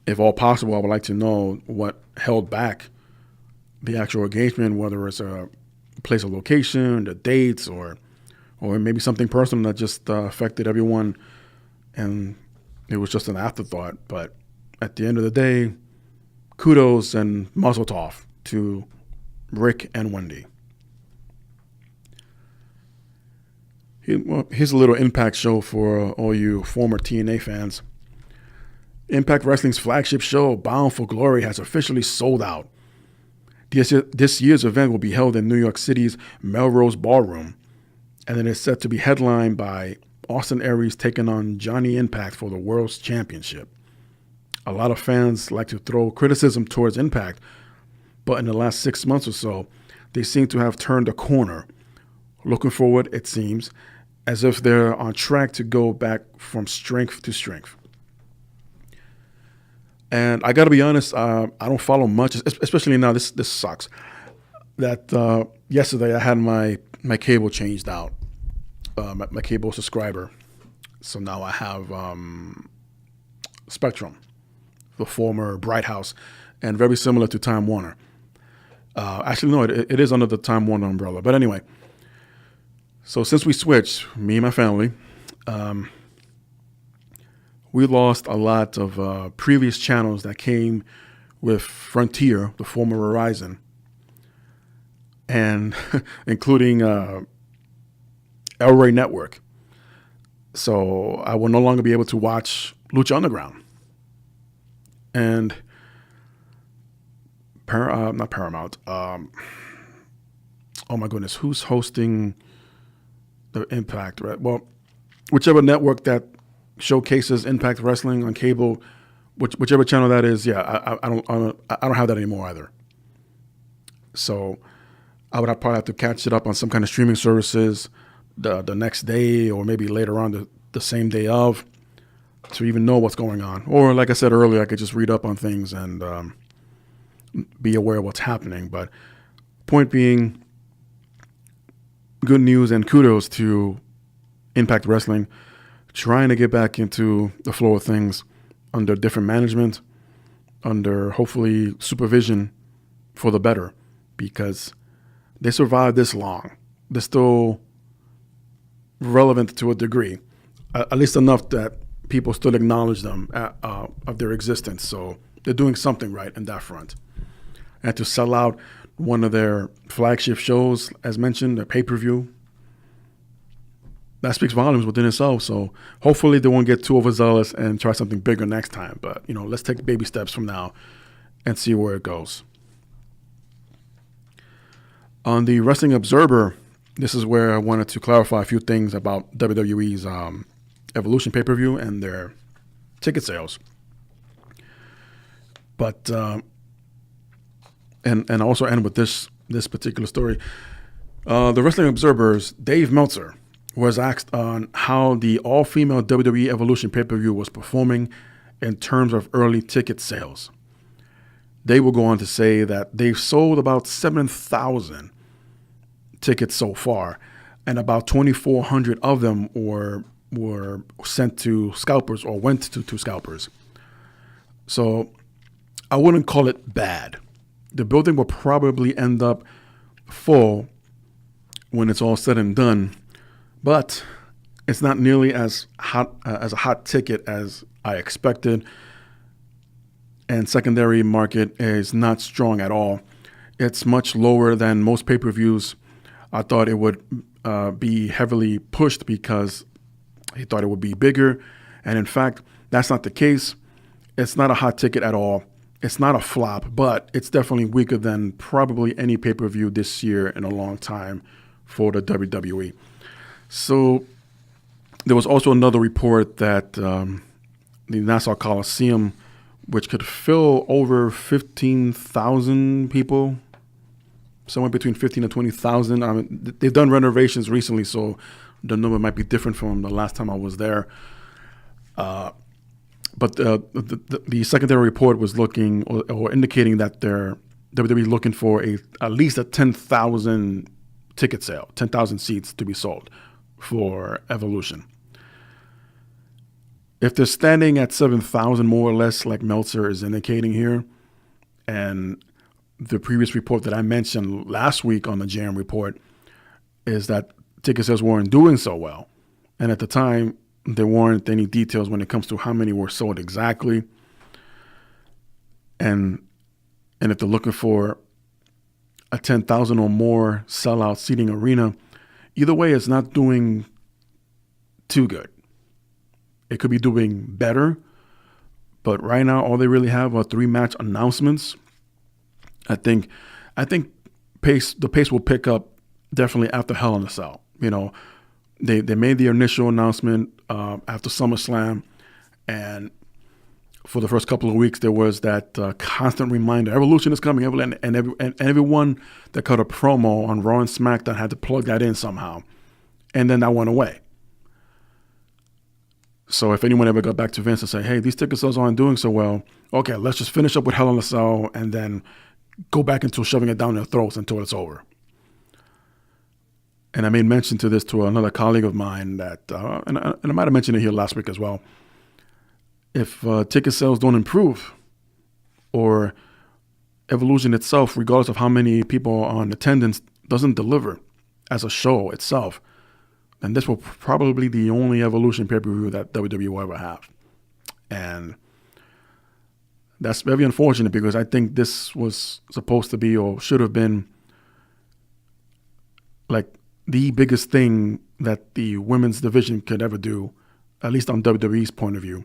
If all possible, I would like to know what held back the actual engagement, whether it's a place of location, the dates, or maybe something personal that just affected everyone, and it was just an afterthought. But at the end of the day, kudos and mazel tov to Rick and Wendy. Here's a little Impact show for all you former TNA fans. Impact Wrestling's flagship show, Bound for Glory, has officially sold out. This year's event will be held in New York City's Melrose Ballroom, and it is set to be headlined by Austin Aries taking on Johnny Impact for the World's Championship. A lot of fans like to throw criticism towards Impact, but in the last 6 months or so, they seem to have turned a corner. Looking forward, it seems, as if they're on track to go back from strength to strength. And I got to be honest, I don't follow much, especially now. This sucks. That yesterday I had my cable changed out, my cable subscriber. So now I have Spectrum, the former Bright House, and very similar to Time Warner. Actually, no, it is under the Time Warner umbrella. But anyway, so since we switched, me and my family, we lost a lot of previous channels that came with Frontier, the former Verizon, and including El Rey Network. So I will no longer be able to watch Lucha Underground. And not Paramount. Oh my goodness, who's hosting the Impact? Right. Well, whichever network that showcases Impact Wrestling on cable, whichever channel that is. Yeah, I don't have that anymore either. So I would probably have to catch it up on some kind of streaming services the next day, or maybe later on the same day of, to even know what's going on. Or like I said earlier, I could just read up on things and be aware of what's happening. But point being, good news and kudos to Impact Wrestling, trying to get back into the flow of things under different management, under hopefully supervision for the better, because they survived this long. They're still relevant to a degree, at least enough that people still acknowledge them of their existence. So they're doing something right in that front. And to sell out one of their flagship shows, as mentioned, their pay-per-view, that speaks volumes within itself. So hopefully they won't get too overzealous and try something bigger next time. But, let's take baby steps from now and see where it goes. On the Wrestling Observer, this is where I wanted to clarify a few things about WWE's Evolution pay-per-view and their ticket sales. But and also end with this particular story. The Wrestling Observer's Dave Meltzer was asked on how the all-female WWE Evolution pay-per-view was performing in terms of early ticket sales. They will go on to say that they've sold about 7,000 tickets so far, and about 2,400 of them were sent to scalpers or went to scalpers. So I wouldn't call it bad. The building will probably end up full when it's all said and done, but it's not nearly as hot as a hot ticket as I expected. and secondary market is not strong at all. It's much lower than most pay-per-views. I thought it would be heavily pushed because he thought it would be bigger. And in fact, that's not the case. It's not a hot ticket at all. It's not a flop, but it's definitely weaker than probably any pay-per-view this year in a long time for the WWE. So there was also another report that the Nassau Coliseum, which could fill over 15,000 people, somewhere between 15 and 20,000. I mean, they've done renovations recently, so the number might be different from the last time I was there. But the secondary report was looking or indicating that they're WWE looking for at least a 10,000 ticket sale, 10,000 seats to be sold for Evolution. If they're standing at 7,000 more or less, like Meltzer is indicating here, and the previous report that I mentioned last week on the JM report is that ticket sales weren't doing so well. And at the time, there weren't any details when it comes to how many were sold exactly. And if they're looking for a 10,000 or more sellout seating arena, either way, it's not doing too good. It could be doing better, but right now all they really have are 3 match announcements. I think the pace will pick up definitely after Hell in a Cell. You know, they made the initial announcement after SummerSlam, and for the first couple of weeks there was that constant reminder: Evolution is coming, and everyone that cut a promo on Raw and SmackDown had to plug that in somehow, and then that went away. So if anyone ever got back to Vince and say, hey, these ticket sales aren't doing so well, okay, let's just finish up with Hell in a Cell and then go back into shoving it down their throats until it's over. And I made mention to this to another colleague of mine that, and I might have mentioned it here last week as well. If ticket sales don't improve, or Evolution itself, regardless of how many people are in attendance, doesn't deliver as a show itself, then this will probably be the only Evolution pay-per-view that WWE will ever have. And that's very unfortunate because I think this was supposed to be, or should have been, like the biggest thing that the women's division could ever do, at least on WWE's point of view,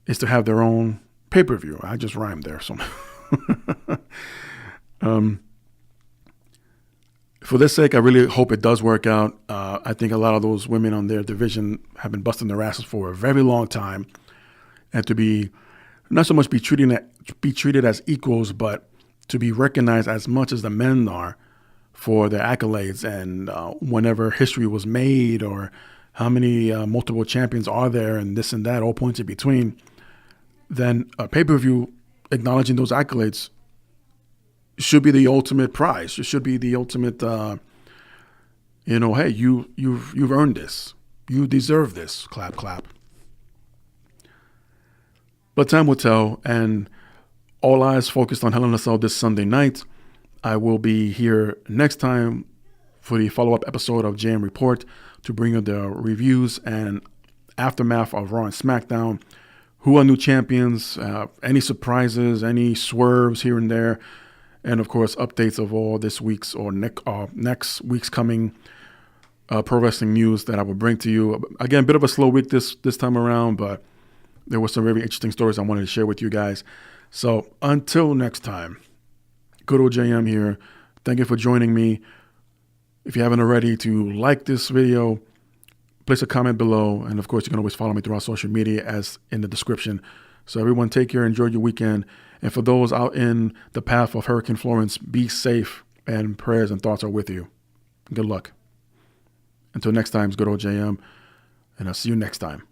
is to have their own pay-per-view. I just rhymed there. So for this sake, I really hope it does work out. I think a lot of those women on their division have been busting their asses for a very long time, and to be not so much be treated as equals, but to be recognized as much as the men are for their accolades, and whenever history was made, or how many multiple champions are there, and this and that, all points in between, then a pay-per-view acknowledging those accolades should be the ultimate prize. It should be the ultimate, hey, you've earned this. You deserve this. Clap, clap. But time will tell, and all eyes focused on Hell in a Cell this Sunday night. I will be here next time for the follow-up episode of JM Report to bring you the reviews and aftermath of Raw and SmackDown. Who are new champions? Any surprises? Any swerves here and there? And of course, updates of all this week's or next week's coming pro wrestling news that I will bring to you. Again, a bit of a slow week this time around, but there were some very interesting stories I wanted to share with you guys. So until next time, IAmGoodOlJM here. Thank you for joining me. If you haven't already, to like this video, place a comment below. And of course, you can always follow me through our social media as in the description. So everyone, take care, enjoy your weekend. And for those out in the path of Hurricane Florence, be safe, and prayers and thoughts are with you. Good luck. Until next time, it's IAmGoodOlJM, and I'll see you next time.